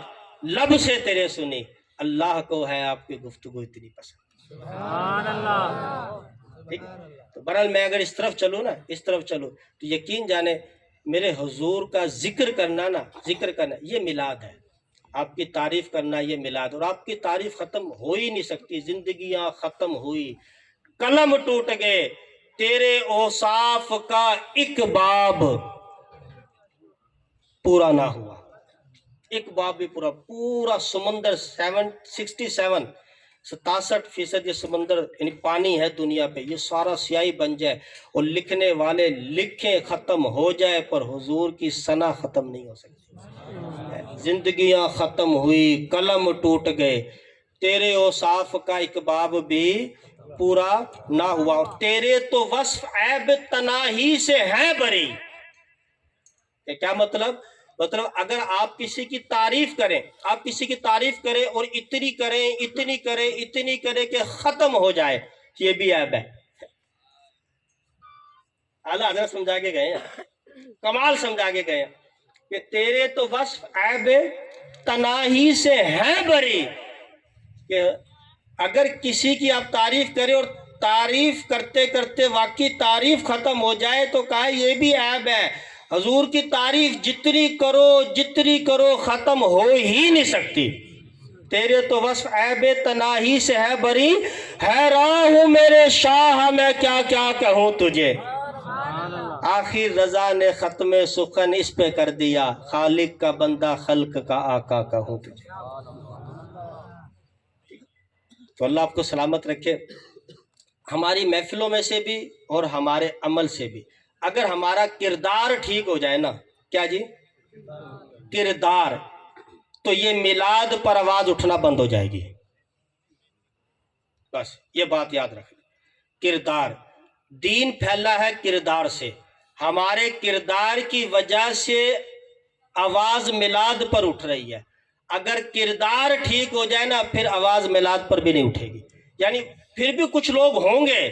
لب سے تیرے سنی، اللہ کو ہے آپ کی گفتگو اتنی پسند۔ سبحان اللہ۔ ٹھیک، تو بہرحال میں اگر اس طرف چلوں نا، اس طرف چلوں تو یقین جانے میرے حضور کا ذکر کرنا نا، ذکر کرنا یہ میلاد ہے، آپ کی تعریف کرنا یہ میلاد۔ اور آپ کی تعریف ختم ہو ہی نہیں سکتی، زندگیاں ختم ہوئی، قلم ٹوٹ گئے، تیرے اوصاف کا ایک باب پورا نہ ہوا، ایک باب بھی پورا سمندر 67% یہ سمندر یعنی پانی ہے دنیا پہ، یہ سارا سیاہی بن جائے اور لکھنے والے لکھیں ختم ہو جائے، پر حضور کی ثنا ختم نہیں ہو سکتی۔ زندگیاں ختم ہوئی، قلم ٹوٹ گئے، تیرے اوصاف کا ایک باب بھی پورا نہ ہوا، تیرے تو وصف عیب تناہی سے ہیں بری۔ کیا مطلب؟ مطلب اگر آپ کسی کی تعریف کریں، آپ کسی کی تعریف کریں اور اتنی کریں اتنی کریں اتنی کریں کہ ختم ہو جائے، یہ بھی عیب ہے۔ اعلیٰ حضرت سمجھا کے گئے ہیں، کمال سمجھا کے گئے ہیں کہ تیرے تو وصف عیب تناہی سے ہیں بری، کہ اگر کسی کی آپ تعریف کریں اور تعریف کرتے کرتے واقعی تعریف ختم ہو جائے تو کہا یہ بھی عیب ہے۔ حضور کی تعریف جتنی کرو ختم ہو ہی نہیں سکتی۔ تیرے تو وصف عیب تناہی سے ہے بری، حیران ہوں میرے شاہ میں کیا کیا کہوں تجھے، آخر رضا نے ختم سخن اس پہ کر دیا، خالق کا بندہ خلق کا آقا کہوں تجھے۔ تو اللہ آپ کو سلامت رکھے، ہماری محفلوں میں سے بھی اور ہمارے عمل سے بھی۔ اگر ہمارا کردار ٹھیک ہو جائے نا، کیا جی؟ کردار، تو یہ میلاد پر آواز اٹھنا بند ہو جائے گی۔ بس یہ بات یاد رکھیں، کردار، دین پھیلا ہے کردار سے، ہمارے کردار کی وجہ سے آواز میلاد پر اٹھ رہی ہے۔ اگر کردار ٹھیک ہو جائے نا، پھر آواز میلاد پر بھی نہیں اٹھے گی۔ یعنی پھر بھی کچھ لوگ ہوں گے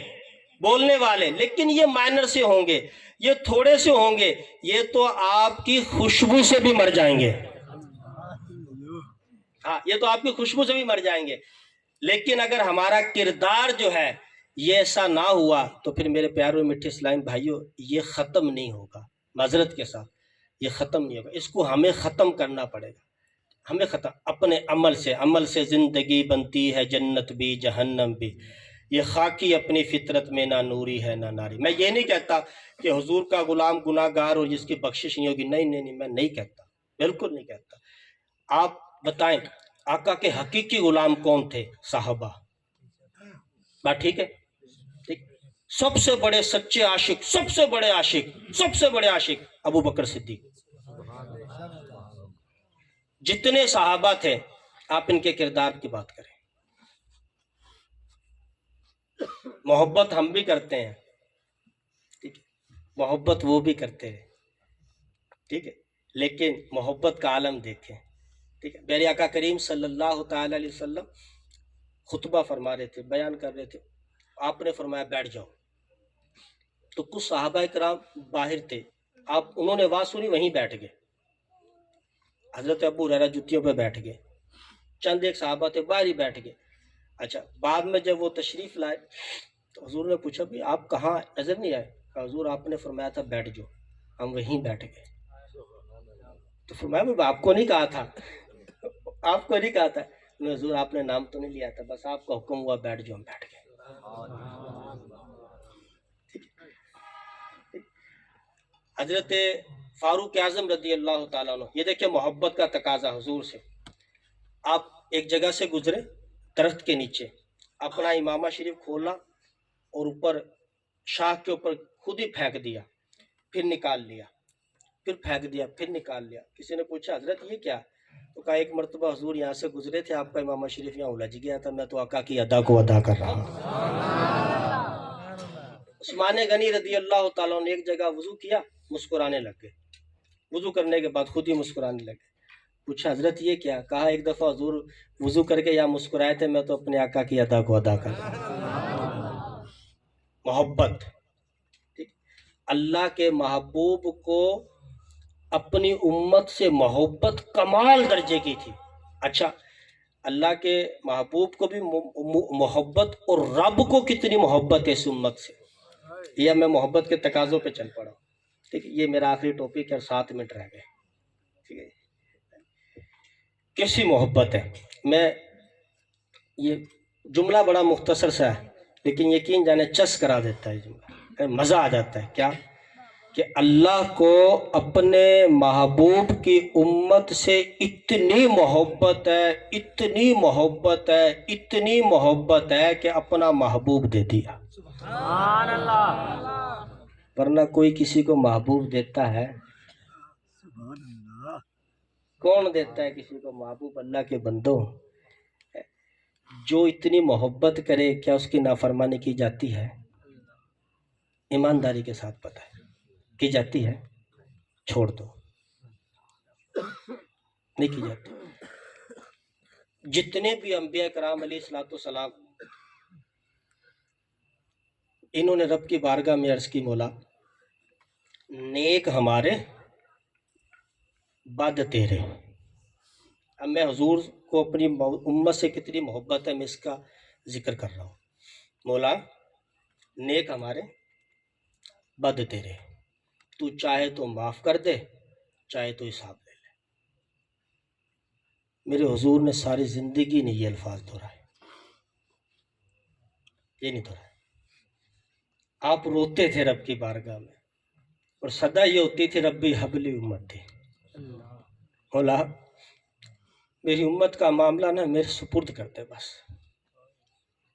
بولنے والے، لیکن یہ مائنر سے ہوں گے، یہ تھوڑے سے ہوں گے، یہ تو آپ کی خوشبو سے بھی مر جائیں گے۔ ہاں، یہ تو آپ کی خوشبو سے بھی مر جائیں گے۔ لیکن اگر ہمارا کردار جو ہے یہ ایسا نہ ہوا تو پھر میرے پیارے میٹھے اسلامی بھائیوں یہ ختم نہیں ہوگا، معذرت کے ساتھ یہ ختم نہیں ہوگا، اس کو ہمیں ختم کرنا پڑے گا، ہمیں ختم اپنے عمل سے زندگی بنتی ہے جنت بھی جہنم بھی، یہ خاکی اپنی فطرت میں نہ نوری ہے نہ ناری۔ میں یہ نہیں کہتا کہ حضور کا غلام گناہ گار اور جس کی بخشش نہیں ہوگی، نہیں میں نہیں کہتا، بالکل نہیں کہتا۔ آپ بتائیں آقا کے حقیقی غلام کون تھے؟ صحابہ، بات ٹھیک ہے؟ ٹھیک، سب سے بڑے سچے عاشق، سب سے بڑے عاشق ابو بکر صدیق۔ جتنے صحابہ تھے آپ ان کے کردار کی بات کریں، محبت ہم بھی کرتے ہیں، ٹھیک ہے، محبت وہ بھی کرتے ہیں، ٹھیک ہے، لیکن محبت کا عالم دیکھیں، ٹھیک ہے۔ میرے آقا کریم صلی اللہ تعالی علیہ وسلم خطبہ فرما رہے تھے، بیان کر رہے تھے، آپ نے فرمایا بیٹھ جاؤ، تو کچھ صحابہ کرام باہر تھے، انہوں نے آواز سنی، وہیں بیٹھ گئے۔ حضرت ابو ہریرہ جتیوں پہ بیٹھ گئے، چند ایک صحابہ تھے باہر ہی بیٹھ گئے۔ اچھا، بعد میں جب وہ تشریف لائے تو حضور نے پوچھا بھی آپ کہاں، نظر نہیں آئے؟ کہا حضور آپ نے فرمایا تھا بیٹھ جاؤ، ہم وہیں بیٹھ گئے۔ تو فرمایا بھی آپ کو نہیں کہا تھا، آپ کو نہیں کہا تھا؟ حضور آپ نے نام تو نہیں لیا تھا، بس آپ کا حکم ہوا بیٹھ جاؤ، ہم بیٹھ گئے۔ حضرت فاروق اعظم رضی اللہ تعالیٰ عنہ، یہ دیکھیں محبت کا تقاضا حضور سے۔ آپ ایک جگہ سے گزرے، درخت کے نیچے اپنا امامہ شریف کھولا اور اوپر شاخ کے اوپر خود ہی پھینک دیا، پھر نکال لیا، پھر پھینک دیا، پھر نکال لیا۔ کسی نے پوچھا حضرت یہ کیا؟ تو کہا ایک مرتبہ حضور یہاں سے گزرے تھے، آپ کا امامہ شریف یہاں الجھ گیا تھا، میں تو آقا کی ادا کو ادا کر رہا ہوں۔ عثمان غنی رضی اللہ تعالیٰ نے ایک جگہ وضو کیا، مسکرانے لگ گئے، وضو کرنے کے بعد خود ہی مسکرانے لگے۔ پوچھا حضرت یہ کیا؟ کہا ایک دفعہ حضور وضو کر کے یہاں مسکرائے تھے، میں تو اپنے آقا کی ادا کو ادا کر رہا ہوں۔ محبت، ٹھیک، اللہ کے محبوب کو اپنی امت سے محبت کمال درجے کی تھی۔ اچھا، اللہ کے محبوب کو بھی محبت، اور رب کو کتنی محبت ہے اس امت سے، یہ میں محبت کے تقاضوں پہ چل پڑا ہوں، ٹھیک ہے۔ یہ میرا آخری ٹاپک ہے، 7 منٹ رہ گئے، ٹھیک ہے۔ کیسی محبت ہے؟ میں یہ جملہ بڑا مختصر سا ہے، لیکن یقین جانے چس کرا دیتا ہے جملہ، مزہ آ جاتا ہے۔ کیا کہ اللہ کو اپنے محبوب کی امت سے اتنی محبت ہے، اتنی محبت ہے، اتنی محبت ہے کہ اپنا محبوب دے دیا۔ سبحان اللہ۔ ورنہ کوئی کسی کو محبوب دیتا ہے؟ کون دیتا ہے کسی کو محبوب؟ اللہ کے بندوں، جو اتنی محبت کرے کیا اس کی نافرمانی کی جاتی ہے؟ ایمانداری کے ساتھ پتہ ہے کی جاتی ہے؟ چھوڑ دو، نہیں کی جاتی۔ جتنے بھی انبیاء کرام علیہ الصلوۃ والسلام، انہوں نے رب کی بارگاہ میں عرض کی مولا نیک ہمارے بد تیرے۔ اب میں حضور کو اپنی امت سے کتنی محبت ہے میں اس کا ذکر کر رہا ہوں۔ مولا نیک ہمارے بد تیرے، تو چاہے تو معاف کر دے، چاہے تو حساب لے لے۔ میرے حضور نے ساری زندگی نہیں یہ الفاظ دہرائے، یہ نہیں دہرائے۔ آپ روتے تھے رب کی بارگاہ میں، اور صدا یہ ہوتی تھی ربی حبلی امتی، مولا میری امت کا معاملہ نا میرے سپرد کرتے بس۔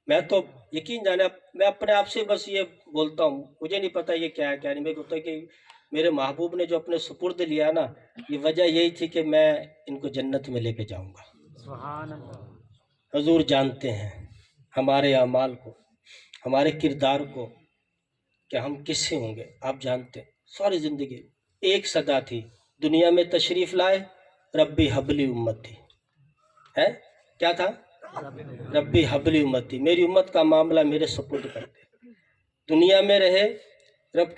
میں تو یقین جانے میں اپنے آپ سے بس یہ بولتا ہوں، مجھے نہیں پتا یہ کیا ہے کیا نہیں، میں کہتا کہ میرے محبوب نے جو اپنے سپرد لیا نا، یہ وجہ یہی تھی کہ میں ان کو جنت میں لے کے جاؤں گا۔ سبحان اللہ۔ حضور جانتے ہیں ہمارے اعمال کو، ہمارے کردار کو، کہ ہم کس سے ہوں گے۔ آپ جانتے ہیں ساری زندگی ایک صدا تھی، دنیا میں تشریف لائے ربی حبلی امتی ہے، کیا تھا؟ ربی حبلی امتی، میری امت کا معاملہ میرے سپرد کر دے۔ دنیا میں رہے رب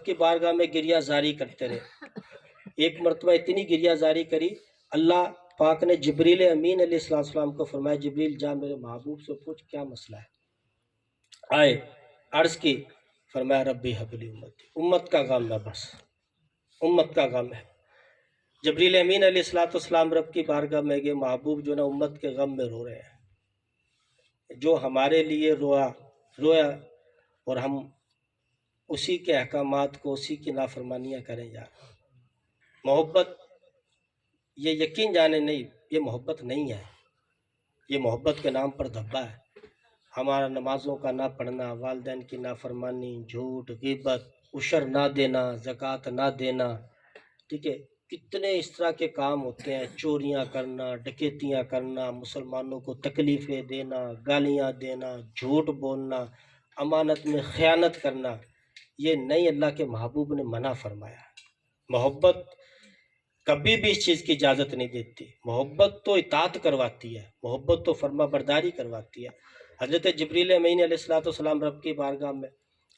کی بارگاہ میں گریہ زاری کرتے رہے۔ ایک مرتبہ اتنی گریہ زاری کری، اللہ پاک نے جبریل امین علیہ السلام کو فرمایا جبریل جا میرے محبوب سے پوچھ کیا مسئلہ ہے۔ آئے، عرض کی، فرمایا ربی حبلی امتی، امت کا غم ہے، بس امت کا غم ہے۔ جبریل امین علیہ السلام رب کی بارگاہ میں گئے، محبوب جو نا امت کے غم میں رو رہے ہیں، جو ہمارے لیے رویا اور ہم اسی کے احکامات کو، اسی کی نافرمانیاں کریں جا رہے ہیں۔ محبت یہ یقین جانے نہیں، یہ محبت نہیں ہے، یہ محبت کے نام پر دھبا ہے۔ ہمارا نمازوں کا نہ پڑھنا، والدین کی نافرمانی، جھوٹ، غیبت، عشر نہ دینا، زکوٰۃ نہ دینا، ٹھیک ہے، کتنے اس طرح کے کام ہوتے ہیں، چوریاں کرنا، ڈکیتیاں کرنا، مسلمانوں کو تکلیفیں دینا، گالیاں دینا، جھوٹ بولنا، امانت میں خیانت کرنا، یہ نہیں اللہ کے محبوب نے منع فرمایا ہے۔ محبت کبھی بھی اس چیز کی اجازت نہیں دیتی، محبت تو اطاعت کرواتی ہے، محبت تو فرما برداری کرواتی ہے۔ حضرت جبریل امین علیہ الصلوۃ والسلام رب کی بارگاہ میں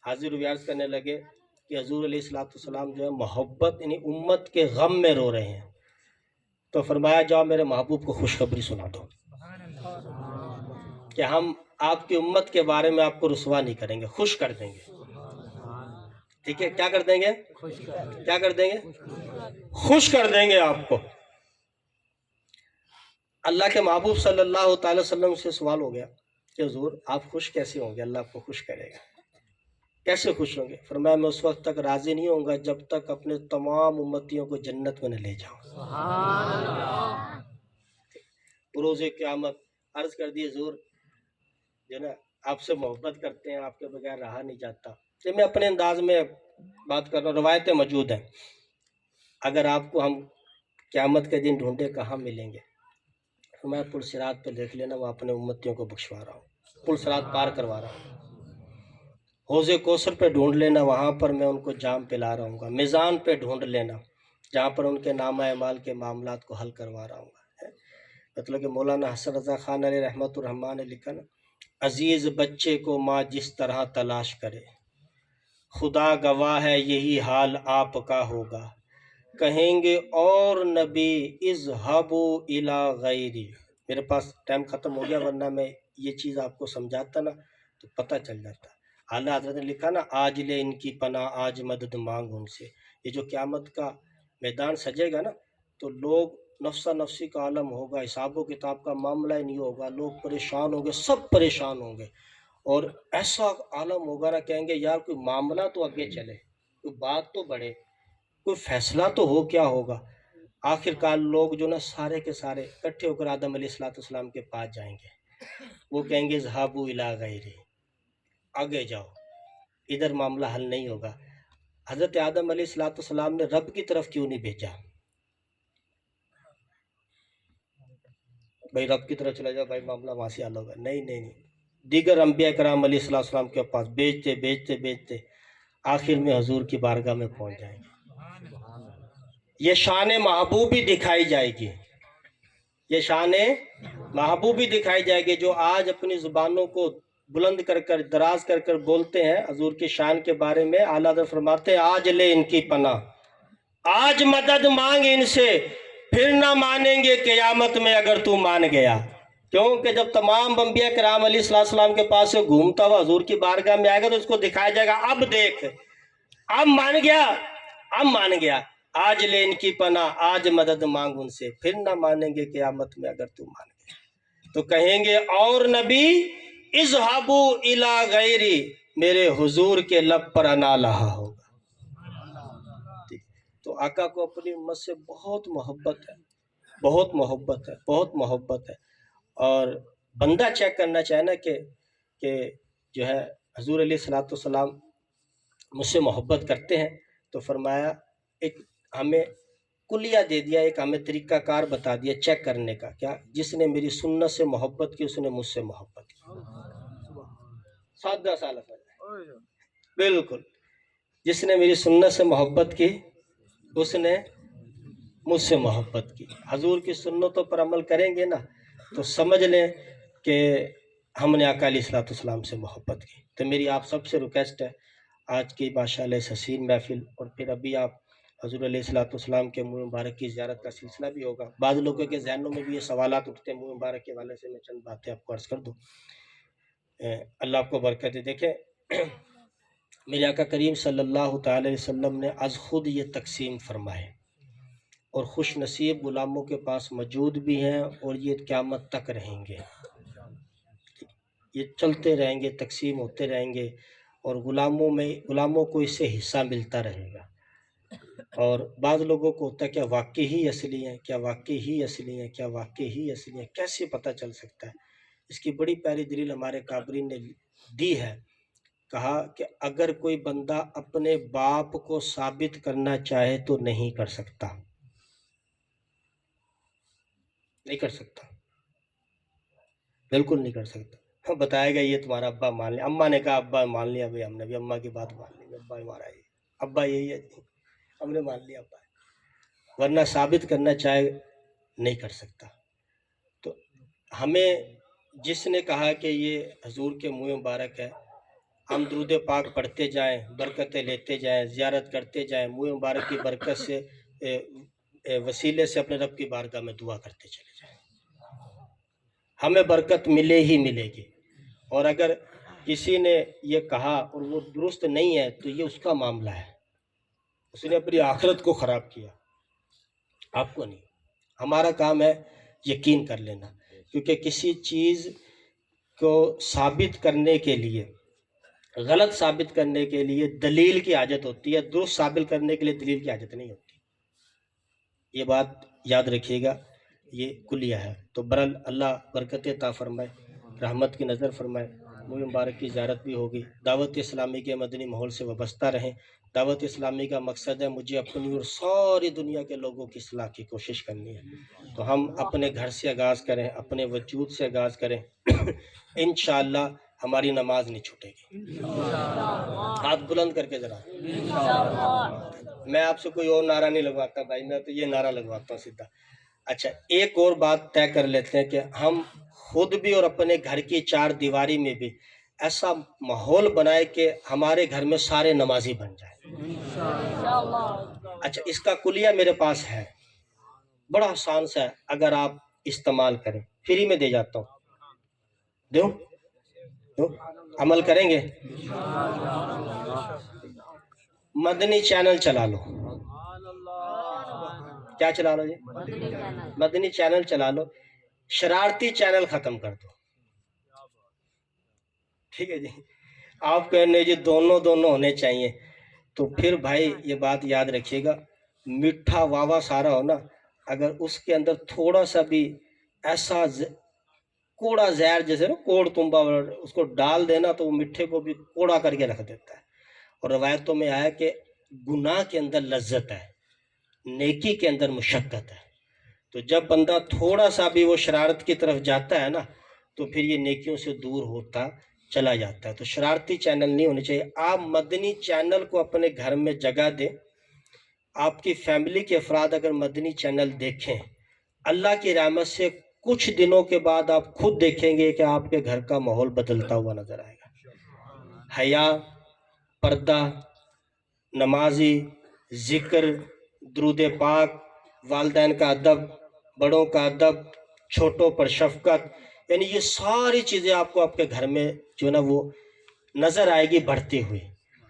حاضر و عرض کرنے لگے کہ حضور علیہ الصلوۃ والسلام جو ہے محبت یعنی امت کے غم میں رو رہے ہیں، تو فرمایا جاؤ میرے محبوب کو خوشخبری سنا دو کہ ہم آپ کی امت کے بارے میں آپ کو رسوا نہیں کریں گے، خوش کر دیں گے۔ ٹھیک ہے، کیا کر دیں گے؟ کیا کر دیں گے؟ خوش کر دیں گے آپ کو۔ اللہ کے محبوب صلی اللہ تعالی وسلم سے سوال ہو گیا کہ حضور آپ خوش کیسے ہوں گے؟ اللہ آپ کو خوش کرے گا، کیسے خوش ہوں گے؟ فرمایا میں اس وقت تک راضی نہیں ہوں گا جب تک اپنے تمام امتیوں کو جنت میں نہ لے جاؤں۔ بروز قیامت عرض کر دی حضور جو نا آپ سے محبت کرتے ہیں، آپ کے بغیر رہا نہیں جاتا۔ تو میں اپنے انداز میں بات کر رہا ہوں، روایتیں موجود ہیں۔ اگر آپ کو ہم قیامت کے دن ڈھونڈے کہاں ملیں گے؟ میں پل صراط پہ دیکھ لینا، وہ اپنے امتیوں کو بخشوا رہا ہوں، پل صراط پار کروا رہا ہوں۔ حوض کوثر پہ ڈھونڈ لینا، وہاں پر میں ان کو جام پلا رہا ہوں گا۔ میزان پہ ڈھونڈ لینا، جہاں پر ان کے نامہ اعمال کے معاملات کو حل کروا رہا ہوں گا۔ مطلب کہ مولانا حسن رضا خان علیہ رحمۃ الرحمٰن نے لکھا نا، عزیز بچے کو ماں جس طرح تلاش کرے، خدا گواہ ہے یہی حال آپ کا ہوگا۔ کہیں گے اور نبی اذهبوا الی غیری۔ میرے پاس ٹائم ختم ہو گیا، ورنہ میں یہ چیز آپ کو سمجھاتا نا تو پتہ چل جاتا۔ اعلیٰ حضرت نے لکھا نا، آج لے ان کی پناہ آج مدد مانگ ان سے۔ یہ جو قیامت کا میدان سجے گا نا تو لوگ نفسا نفسی کا عالم ہوگا، حساب و کتاب کا معاملہ ہی نہیں ہوگا، لوگ پریشان ہوں گے، سب پریشان ہوں گے، اور ایسا عالم ہوگا نا کہیں گے یار کوئی معاملہ تو آگے چلے، کوئی بات تو بڑھے، کوئی فیصلہ تو ہو، کیا ہوگا؟ آخر کار لوگ جو نا سارے کے سارے اکٹھے ہو کر آدم علیہ السلام کے پاس جائیں گے، وہ کہیں گے اذهبوا الی غیری، آگے جاؤ، ادھر معاملہ حل نہیں ہوگا۔ حضرت آدم علیہ السلام نے رب کی طرف کیوں نہیں بھیجا؟ بھائی رب کی طرف چلا جاؤ، بھائی معاملہ وہاں سے حل ہوگا، نہیں نہیں نہیں، دیگر انبیاء کرام علیہ السلام کے پاس بیچتے آخر میں حضور کی بارگاہ میں پہنچ جائیں گے۔ یہ شان محبوبی دکھائی جائے گی، یہ شان محبوبی دکھائی جائے گی، جو آج اپنی زبانوں کو بلند کر کر دراز کر کر بولتے ہیں حضور کی شان کے بارے میں۔ اعلیٰ حضرت فرماتے ہیں آج لے ان کی پناہ، آج مدد مانگ ان سے، پھر نہ مانیں گے قیامت میں اگر تو مان گیا۔ کیونکہ جب تمام انبیاء کرام علیہ السلام کے پاس سے گھومتا ہوا حضور کی بارگاہ میں آئے گا تو اس کو دکھایا جائے گا اب دیکھ، اب مان گیا، اب مان گیا، آج لے ان کی پناہ آج مدد مانگ ان سے، پھر نہ مانیں گے قیامت میں اگر تو مان گیا۔ تو کہیں گے اور نبی اذهبوا الی غیری، میرے حضور کے لب پر انا لہا ہوگا۔ تو آقا کو اپنی امت سے بہت محبت ہے، بہت محبت ہے، بہت محبت ہے۔ اور بندہ چیک کرنا چاہے نا کہ جو ہے حضور علیہ السلام مجھ سے محبت کرتے ہیں، تو فرمایا ایک ہمیں کلیہ دے دیا، ایک ہمیں طریقہ کار بتا دیا چیک کرنے کا، کیا؟ جس نے میری سنت سے محبت کی اس نے مجھ سے محبت کی۔ سادہ سال بالکل، جس نے میری سنت سے محبت کی اس نے مجھ سے محبت کی۔ حضور کی سنتوں پر عمل کریں گے نا تو سمجھ لیں کہ ہم نے آقا علیہ السلام سے محبت کی۔ تو میری آپ سب سے ریکویسٹ ہے، آج کی ماشاءاللہ حسین محفل، اور پھر ابھی آپ حضور علیہ السلام کے منہ مبارک کی زیارت کا سلسلہ بھی ہوگا۔ بعض لوگوں کے ذہنوں میں بھی یہ سوالات اٹھتے ہیں منہ مبارک کے حوالے سے، میں چند باتیں آپ کو عرض کر دوں۔ اللہ آپ کو برکت دے۔ دیکھیں میرے آقا کریم صلی اللہ تعالی علیہ وسلم نے از خود یہ تقسیم فرمائے، اور خوش نصیب غلاموں کے پاس موجود بھی ہیں، اور یہ قیامت تک رہیں گے، یہ چلتے رہیں گے، تقسیم ہوتے رہیں گے، اور غلاموں کو اس سے حصہ ملتا رہے گا۔ اور بعض لوگوں کو ہوتا ہے کیا واقعی ہی اصلی ہیں، کیا واقعی ہی اصلی ہیں، کیا واقعی ہی اصلی ہیں، کیسے پتہ چل سکتا ہے؟ اس کی بڑی پیاری دلیل ہمارے کابرین نے دی ہے، کہا کہ اگر کوئی بندہ اپنے باپ کو ثابت کرنا چاہے تو نہیں کر سکتا، نہیں کر سکتا، بالکل نہیں کر سکتا۔ بتائے گا یہ تمہارا ابا مان لیا، اماں نے کہا ابا مان لیا بھائی، ہم نے بھی اماں کی بات مان لی، ابا ہمارا یہ، ابا یہی ہے جی، ہم نے مان لیا ابا ہے۔ ورنہ ثابت کرنا چاہے نہیں کر سکتا۔ تو ہمیں جس نے کہا کہ یہ حضور کے منہ مبارک ہے، ہم درود پاک پڑھتے جائیں، برکتیں لیتے جائیں، زیارت کرتے جائیں، منہ مبارک کی برکت سے وسیلے سے اپنے رب کی بارگاہ میں دعا کرتے چلے جائیں، ہمیں برکت ملے ہی ملے گی۔ اور اگر کسی نے یہ کہا اور وہ درست نہیں ہے تو یہ اس کا معاملہ ہے، اس نے اپنی آخرت کو خراب کیا، آپ کو نہیں۔ ہمارا کام ہے یقین کر لینا، کیونکہ کسی چیز کو ثابت کرنے کے لیے، غلط ثابت کرنے کے لیے دلیل کی حاجت ہوتی ہے، درست ثابت کرنے کے لیے دلیل کی حاجت نہیں ہوتی۔ یہ بات یاد رکھیے گا، یہ کلیہ ہے۔ تو برحال اللہ برکت عطا فرمائے، رحمت کی نظر فرمائے، منہ مبارک کی زیارت بھی ہوگی۔ دعوت اسلامی کے مدنی ماحول سے وابستہ رہیں۔ دعوت اسلامی کا مقصد ہے مجھے اپنی اور ساری دنیا کے لوگوں کی اصلاح کی کوشش کرنی ہے، تو ہم اپنے گھر سے آغاز کریں، اپنے وجود سے آغاز کریں انشاءاللہ ہماری نماز نہیں چھوٹے گی۔ ہاتھ بلند کر کے ذرا، میں آپ سے کوئی اور نعرہ نہیں لگواتا بھائی، میں تو یہ نعرہ لگواتا ہوں سیدھا۔ اچھا ایک اور بات طے کر لیتے ہیں کہ ہم خود بھی اور اپنے گھر کی چار دیواری میں بھی ایسا ماحول بنائے کہ ہمارے گھر میں سارے نمازی بن جائیں۔ اچھا اس کا کلیہ میرے پاس ہے، بڑا آسان سا ہے، اگر آپ استعمال کریں، فری میں دے جاتا ہوں، دوں عمل کریں گے؟ مدنی چینل چلا لو۔ کیا چلا لو جی؟ مدنی چینل چلا لو، شرارتی چینل ختم کر دو، ٹھیک ہے جی؟ آپ کہنے جی دونوں ہونے چاہیے، تو پھر بھائی یہ بات یاد رکھیے گا، میٹھا واوا سارا ہو نا، اگر اس کے اندر تھوڑا سا بھی ایسا کوڑا زہر جیسے نا کوڑ تمبا اس کو ڈال دینا تو وہ میٹھے کو بھی کوڑا کر کے رکھ دیتا ہے۔ اور روایتوں میں آیا کہ گناہ کے اندر لذت ہے، نیکی کے اندر مشقت ہے، تو جب بندہ تھوڑا سا بھی وہ شرارت کی طرف جاتا ہے نا تو پھر یہ نیکیوں سے دور ہوتا چلا جاتا ہے۔ تو شرارتی چینل نہیں ہونے چاہیے۔ آپ مدنی چینل کو اپنے گھر میں جگہ دیں، آپ کی فیملی کے افراد اگر مدنی چینل دیکھیں، اللہ کی رحمت سے کچھ دنوں کے بعد آپ خود دیکھیں گے کہ آپ کے گھر کا ماحول بدلتا ہوا نظر آئے گا۔ حیا، پردہ، نمازی، ذکر، درود پاک، والدین کا ادب، بڑوں کا ادب، چھوٹوں پر شفقت، یعنی یہ ساری چیزیں آپ کو آپ کے گھر میں جو نا وہ نظر آئے گی بڑھتی ہوئی،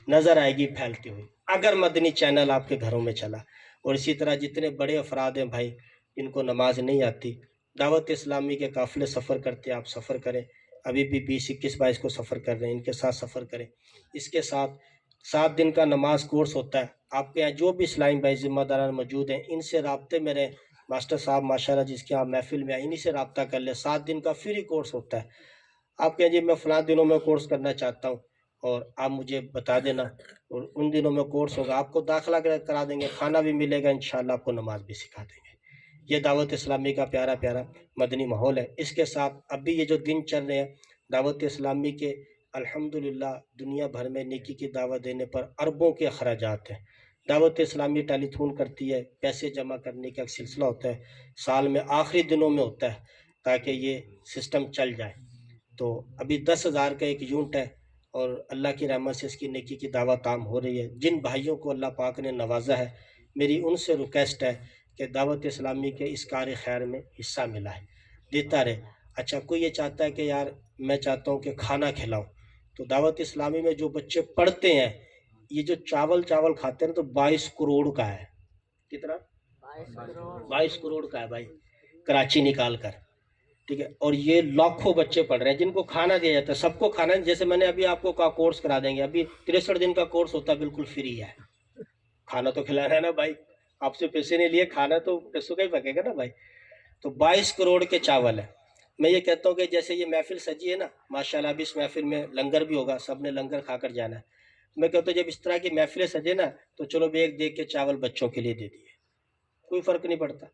نظر آئے گی پھیلتی ہوئی، اگر مدنی چینل آپ کے گھروں میں چلا۔ اور اسی طرح جتنے بڑے افراد ہیں بھائی ان کو نماز نہیں آتی، دعوت اسلامی کے قافلے سفر کرتے ہیں، آپ سفر کریں، ابھی بھی 20، 21، 22 کو سفر کر رہے ہیں، ان کے ساتھ سفر کریں۔ اس کے ساتھ 7 دن کا نماز کورس ہوتا ہے، آپ کے یہاں جو بھی اسلامی بھائی ذمہ داران موجود ہیں ان سے رابطے میں رہیں۔ ماسٹر صاحب ماشاءاللہ جس کے آپ محفل میں آئے انہی سے رابطہ کر لیں، 7 دن کا فری کورس ہوتا ہے۔ آپ کہیں جی میں فلاں دنوں میں کورس کرنا چاہتا ہوں اور آپ مجھے بتا دینا، اور ان دنوں میں کورس ہوگا، آپ کو داخلہ کرا دیں گے، کھانا بھی ملے گا، انشاءاللہ آپ کو نماز بھی سکھا دیں گے۔ یہ دعوت اسلامی کا پیارا پیارا مدنی ماحول ہے۔ اس کے ساتھ ابھی یہ جو دن چل رہے ہیں دعوت اسلامی کے، الحمدللہ دنیا بھر میں نیکی کی دعوت دینے پر اربوں کے اخراجات ہیں۔ دعوت اسلامی ٹیلی تھون کرتی ہے، پیسے جمع کرنے کا ایک سلسلہ ہوتا ہے، سال میں آخری دنوں میں ہوتا ہے تاکہ یہ سسٹم چل جائے۔ تو ابھی 10,000 کا ایک یونٹ ہے اور اللہ کی رحمت سے اس کی نیکی کی دعوت عام ہو رہی ہے۔ جن بھائیوں کو اللہ پاک نے نوازا ہے میری ان سے ریکویسٹ ہے کہ دعوت اسلامی کے اس کار خیر میں حصہ ملا ہے، دیتا رہے۔ اچھا کوئی یہ چاہتا ہے کہ یار میں چاہتا ہوں کہ کھانا کھلاؤں، تو دعوت اسلامی میں جو بچے پڑھتے ہیں یہ جو چاول کھاتے ہیں تو 22 کروڑ کا ہے۔ کتنا؟ 22 کروڑ کا ہے بھائی، کراچی نکال کر، ٹھیک ہے؟ اور یہ لاکھوں بچے پڑھ رہے ہیں جن کو کھانا دیا جاتا ہے، سب کو کھانا، جیسے میں نے ابھی آپ کو کہا کورس کرا دیں گے، ابھی 63 دن کا کورس ہوتا ہے، بالکل فری ہے، کھانا تو کھلانا ہے نا بھائی، آپ سے پیسے نہیں لیے، کھانا تو پیسوں کا ہی پکے گا نا بھائی۔ تو 22 کروڑ کے چاول ہے۔ میں یہ کہتا ہوں کہ جیسے یہ محفل سجی ہے نا ماشاءاللہ، ابھی اس محفل میں لنگر بھی ہوگا، سب نے لنگر کھا کر جانا ہے۔ میں کہتا ہوں جب اس طرح کی محفلیں سجے نا تو چلو بھی 1 دیگ کے چاول بچوں کے لیے دے دیے، کوئی فرق نہیں پڑتا،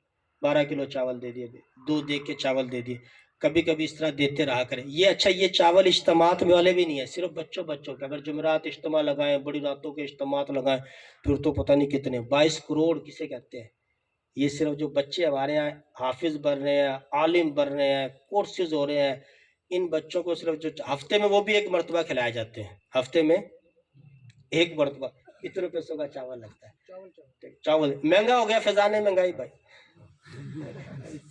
12 کلو چاول دے دیے، 2 دیگ کے چاول دے دیے، کبھی کبھی اس طرح دیتے رہا کریں. یہ اچھا یہ چاول اجتماعات میں والے بھی نہیں ہے، صرف بچوں کے. اگر جمعرات اجتماع لگائیں، بڑی راتوں کے اجتماعات لگائیں، پھر تو پتہ نہیں کتنے 22 کروڑ کسے کہتے ہیں. یہ صرف جو بچے ہمارے یہاں حافظ بن رہے ہیں، عالم بن رہے ہیں، کورسز ہو رہے ہیں، ان بچوں کو صرف جو ہفتے میں وہ بھی ایک مرتبہ کھلائے جاتے ہیں، ہفتے میں ایک مرتبہ. اتنے پیسوں کا چاول لگتا ہے. چاول مہنگا ہو گیا، فیضان مہنگائی بھائی،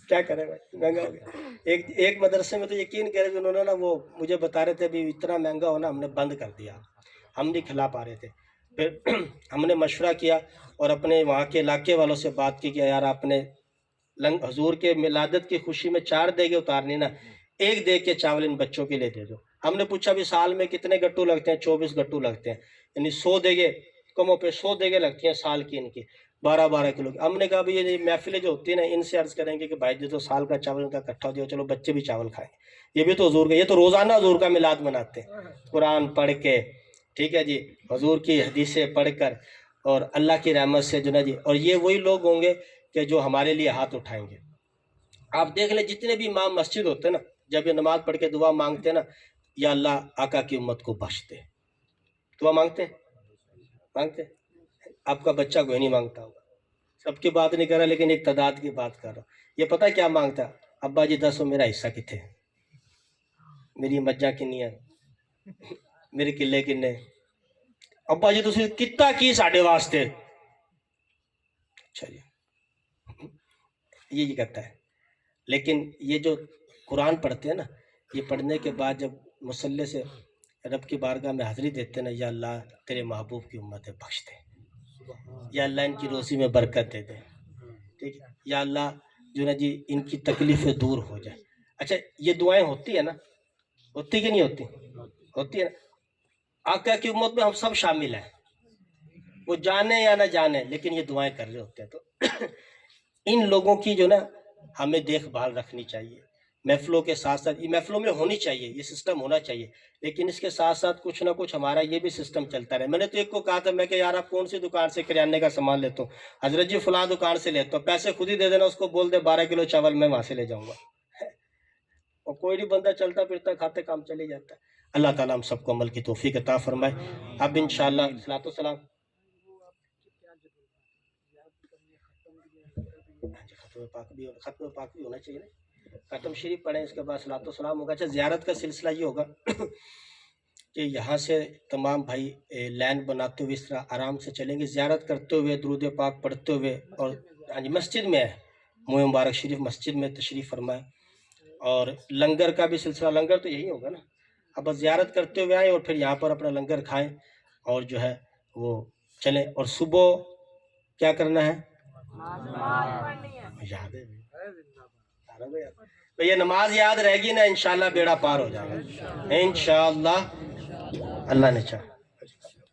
کیا کرے بھائی، مہنگا ہو گیا. ایک مدرسے میں تو یقین کرے انہوں نے نا، وہ مجھے بتا رہے تھے ابھی اتنا مہنگا ہونا ہم نے بند کر دیا، ہم نہیں کھلا پا رہے تھے. پھر ہم نے مشورہ کیا اور اپنے وہاں کے علاقے والوں سے بات کی کہ یار آپ نے حضور کے ولادت کی خوشی میں 4 دیگیں اتارنی نا، 1 دیگ کے چاول ان بچوں کے لیے دے دو. ہم نے پوچھا بھی سال میں کتنے گٹو لگتے ہیں؟ 24 گٹو لگتے ہیں، یعنی 100 دیگیں، کم و بیش 100 دیگیں لگتی ہیں سال کی ان کی، 12 کلو کی. ہم نے کہا بھی یہ محفلیں جو ہوتی ہیں نا، ان سے عرض کریں گے کہ بھائی جو تو سال کا چاول ان کا اکٹھا ہو دیا، چلو بچے بھی چاول کھائیں. یہ بھی تو حضور کا، یہ تو روزانہ حضور کا میلاد مناتے ہیں، قرآن پڑھ کے، ٹھیک ہے جی، حضور کی حدیثیں پڑھ کر، اور اللہ کی رحمت سے جو نا جی. اور یہ وہی لوگ ہوں گے کہ جو ہمارے لیے ہاتھ اٹھائیں گے. آپ دیکھ لیں جتنے بھی امام مسجد ہوتے ہیں نا، جب یہ نماز پڑھ کے دعا مانگتے ہیں نا، یا اللہ آقا کی امت کو بخش دے، دعا مانگتے ہیں. آپ کا بچہ کوئی نہیں مانگتا ہوگا، سب کی بات نہیں کر رہا، لیکن ایک تعداد کی بات کر رہا. یہ پتہ کیا مانگتا؟ ابا جی 10 میرا حصہ کتنے، میری مجھا کنی ہے، میرے قلعے کنے، ابا جی تسی کتا کی ساڈے واسطے. اچھا جی، یہ کہتا ہے. لیکن یہ جو قرآن پڑھتے ہیں نا، یہ پڑھنے کے بعد جب مصلی سے رب کی بارگاہ میں حاضری دیتے ہیں نا، یا اللہ تیرے محبوب کی امت ہے بخش دے، یا اللہ ان کی روزی میں برکت دے دے، ٹھیک ہے، یا اللہ جو نا جی ان کی تکلیفیں دور ہو جائے. اچھا یہ دعائیں ہوتی ہیں نا، ہوتی کہ نہیں ہوتی؟ ہوتی ہے نا. آقا کی امت میں ہم سب شامل ہیں، وہ جانے یا نہ جانے، لیکن یہ دعائیں کر رہے ہوتے ہیں. تو ان لوگوں کی جو نا ہمیں دیکھ بھال رکھنی چاہیے. محفلوں کے ساتھ ساتھ، یہ محفلوں میں ہونی چاہیے، یہ سسٹم ہونا چاہیے، لیکن اس کے ساتھ ساتھ کچھ نہ کچھ ہمارا یہ بھی سسٹم چلتا رہے. میں نے تو ایک کو کہا تھا، میں کہ یار آپ کون سی دکان سے کریانے کا سامان لیتے ہو؟ حضرت جی فلاں دکان سے لیتا ہوں. پیسے خود ہی دے دینا، اس کو بول دے 12 کلو چاول میں وہاں سے لے جاؤں گا. اور کوئی نہیں بندہ چلتا پھرتا کھاتے کام چلے جاتا ہے. اللہ تعالیٰ ہم سب کو عمل کی توفیق عطا فرمائے. اب انشاءاللہ صلاۃ و سلام، ختم پاک بھی ہونا چاہیے نا، ختم شریف پڑھیں، اس کے بعد صلاۃ و سلام ہوگا. اچھا زیارت کا سلسلہ یہ ہوگا کہ یہاں سے تمام بھائی لائن بناتے ہوئے اس طرح آرام سے چلیں گے، زیارت کرتے ہوئے، درود پاک پڑھتے ہوئے. اور ہاں جی مسجد میں ہے، موئے مبارک شریف مسجد میں تشریف فرمائیں. اور لنگر کا بھی سلسلہ، لنگر تو یہی ہوگا نا. اب بس زیارت کرتے ہوئے آئیں اور پھر یہاں پر اپنا لنگر کھائیں اور جو ہے وہ چلیں. اور صبح کیا کرنا ہے؟ یاد ہے تو یہ نماز یاد رہے گی نا، انشاءاللہ بیڑا پار ہو جائے گا انشاءاللہ، اللہ نے چاہا.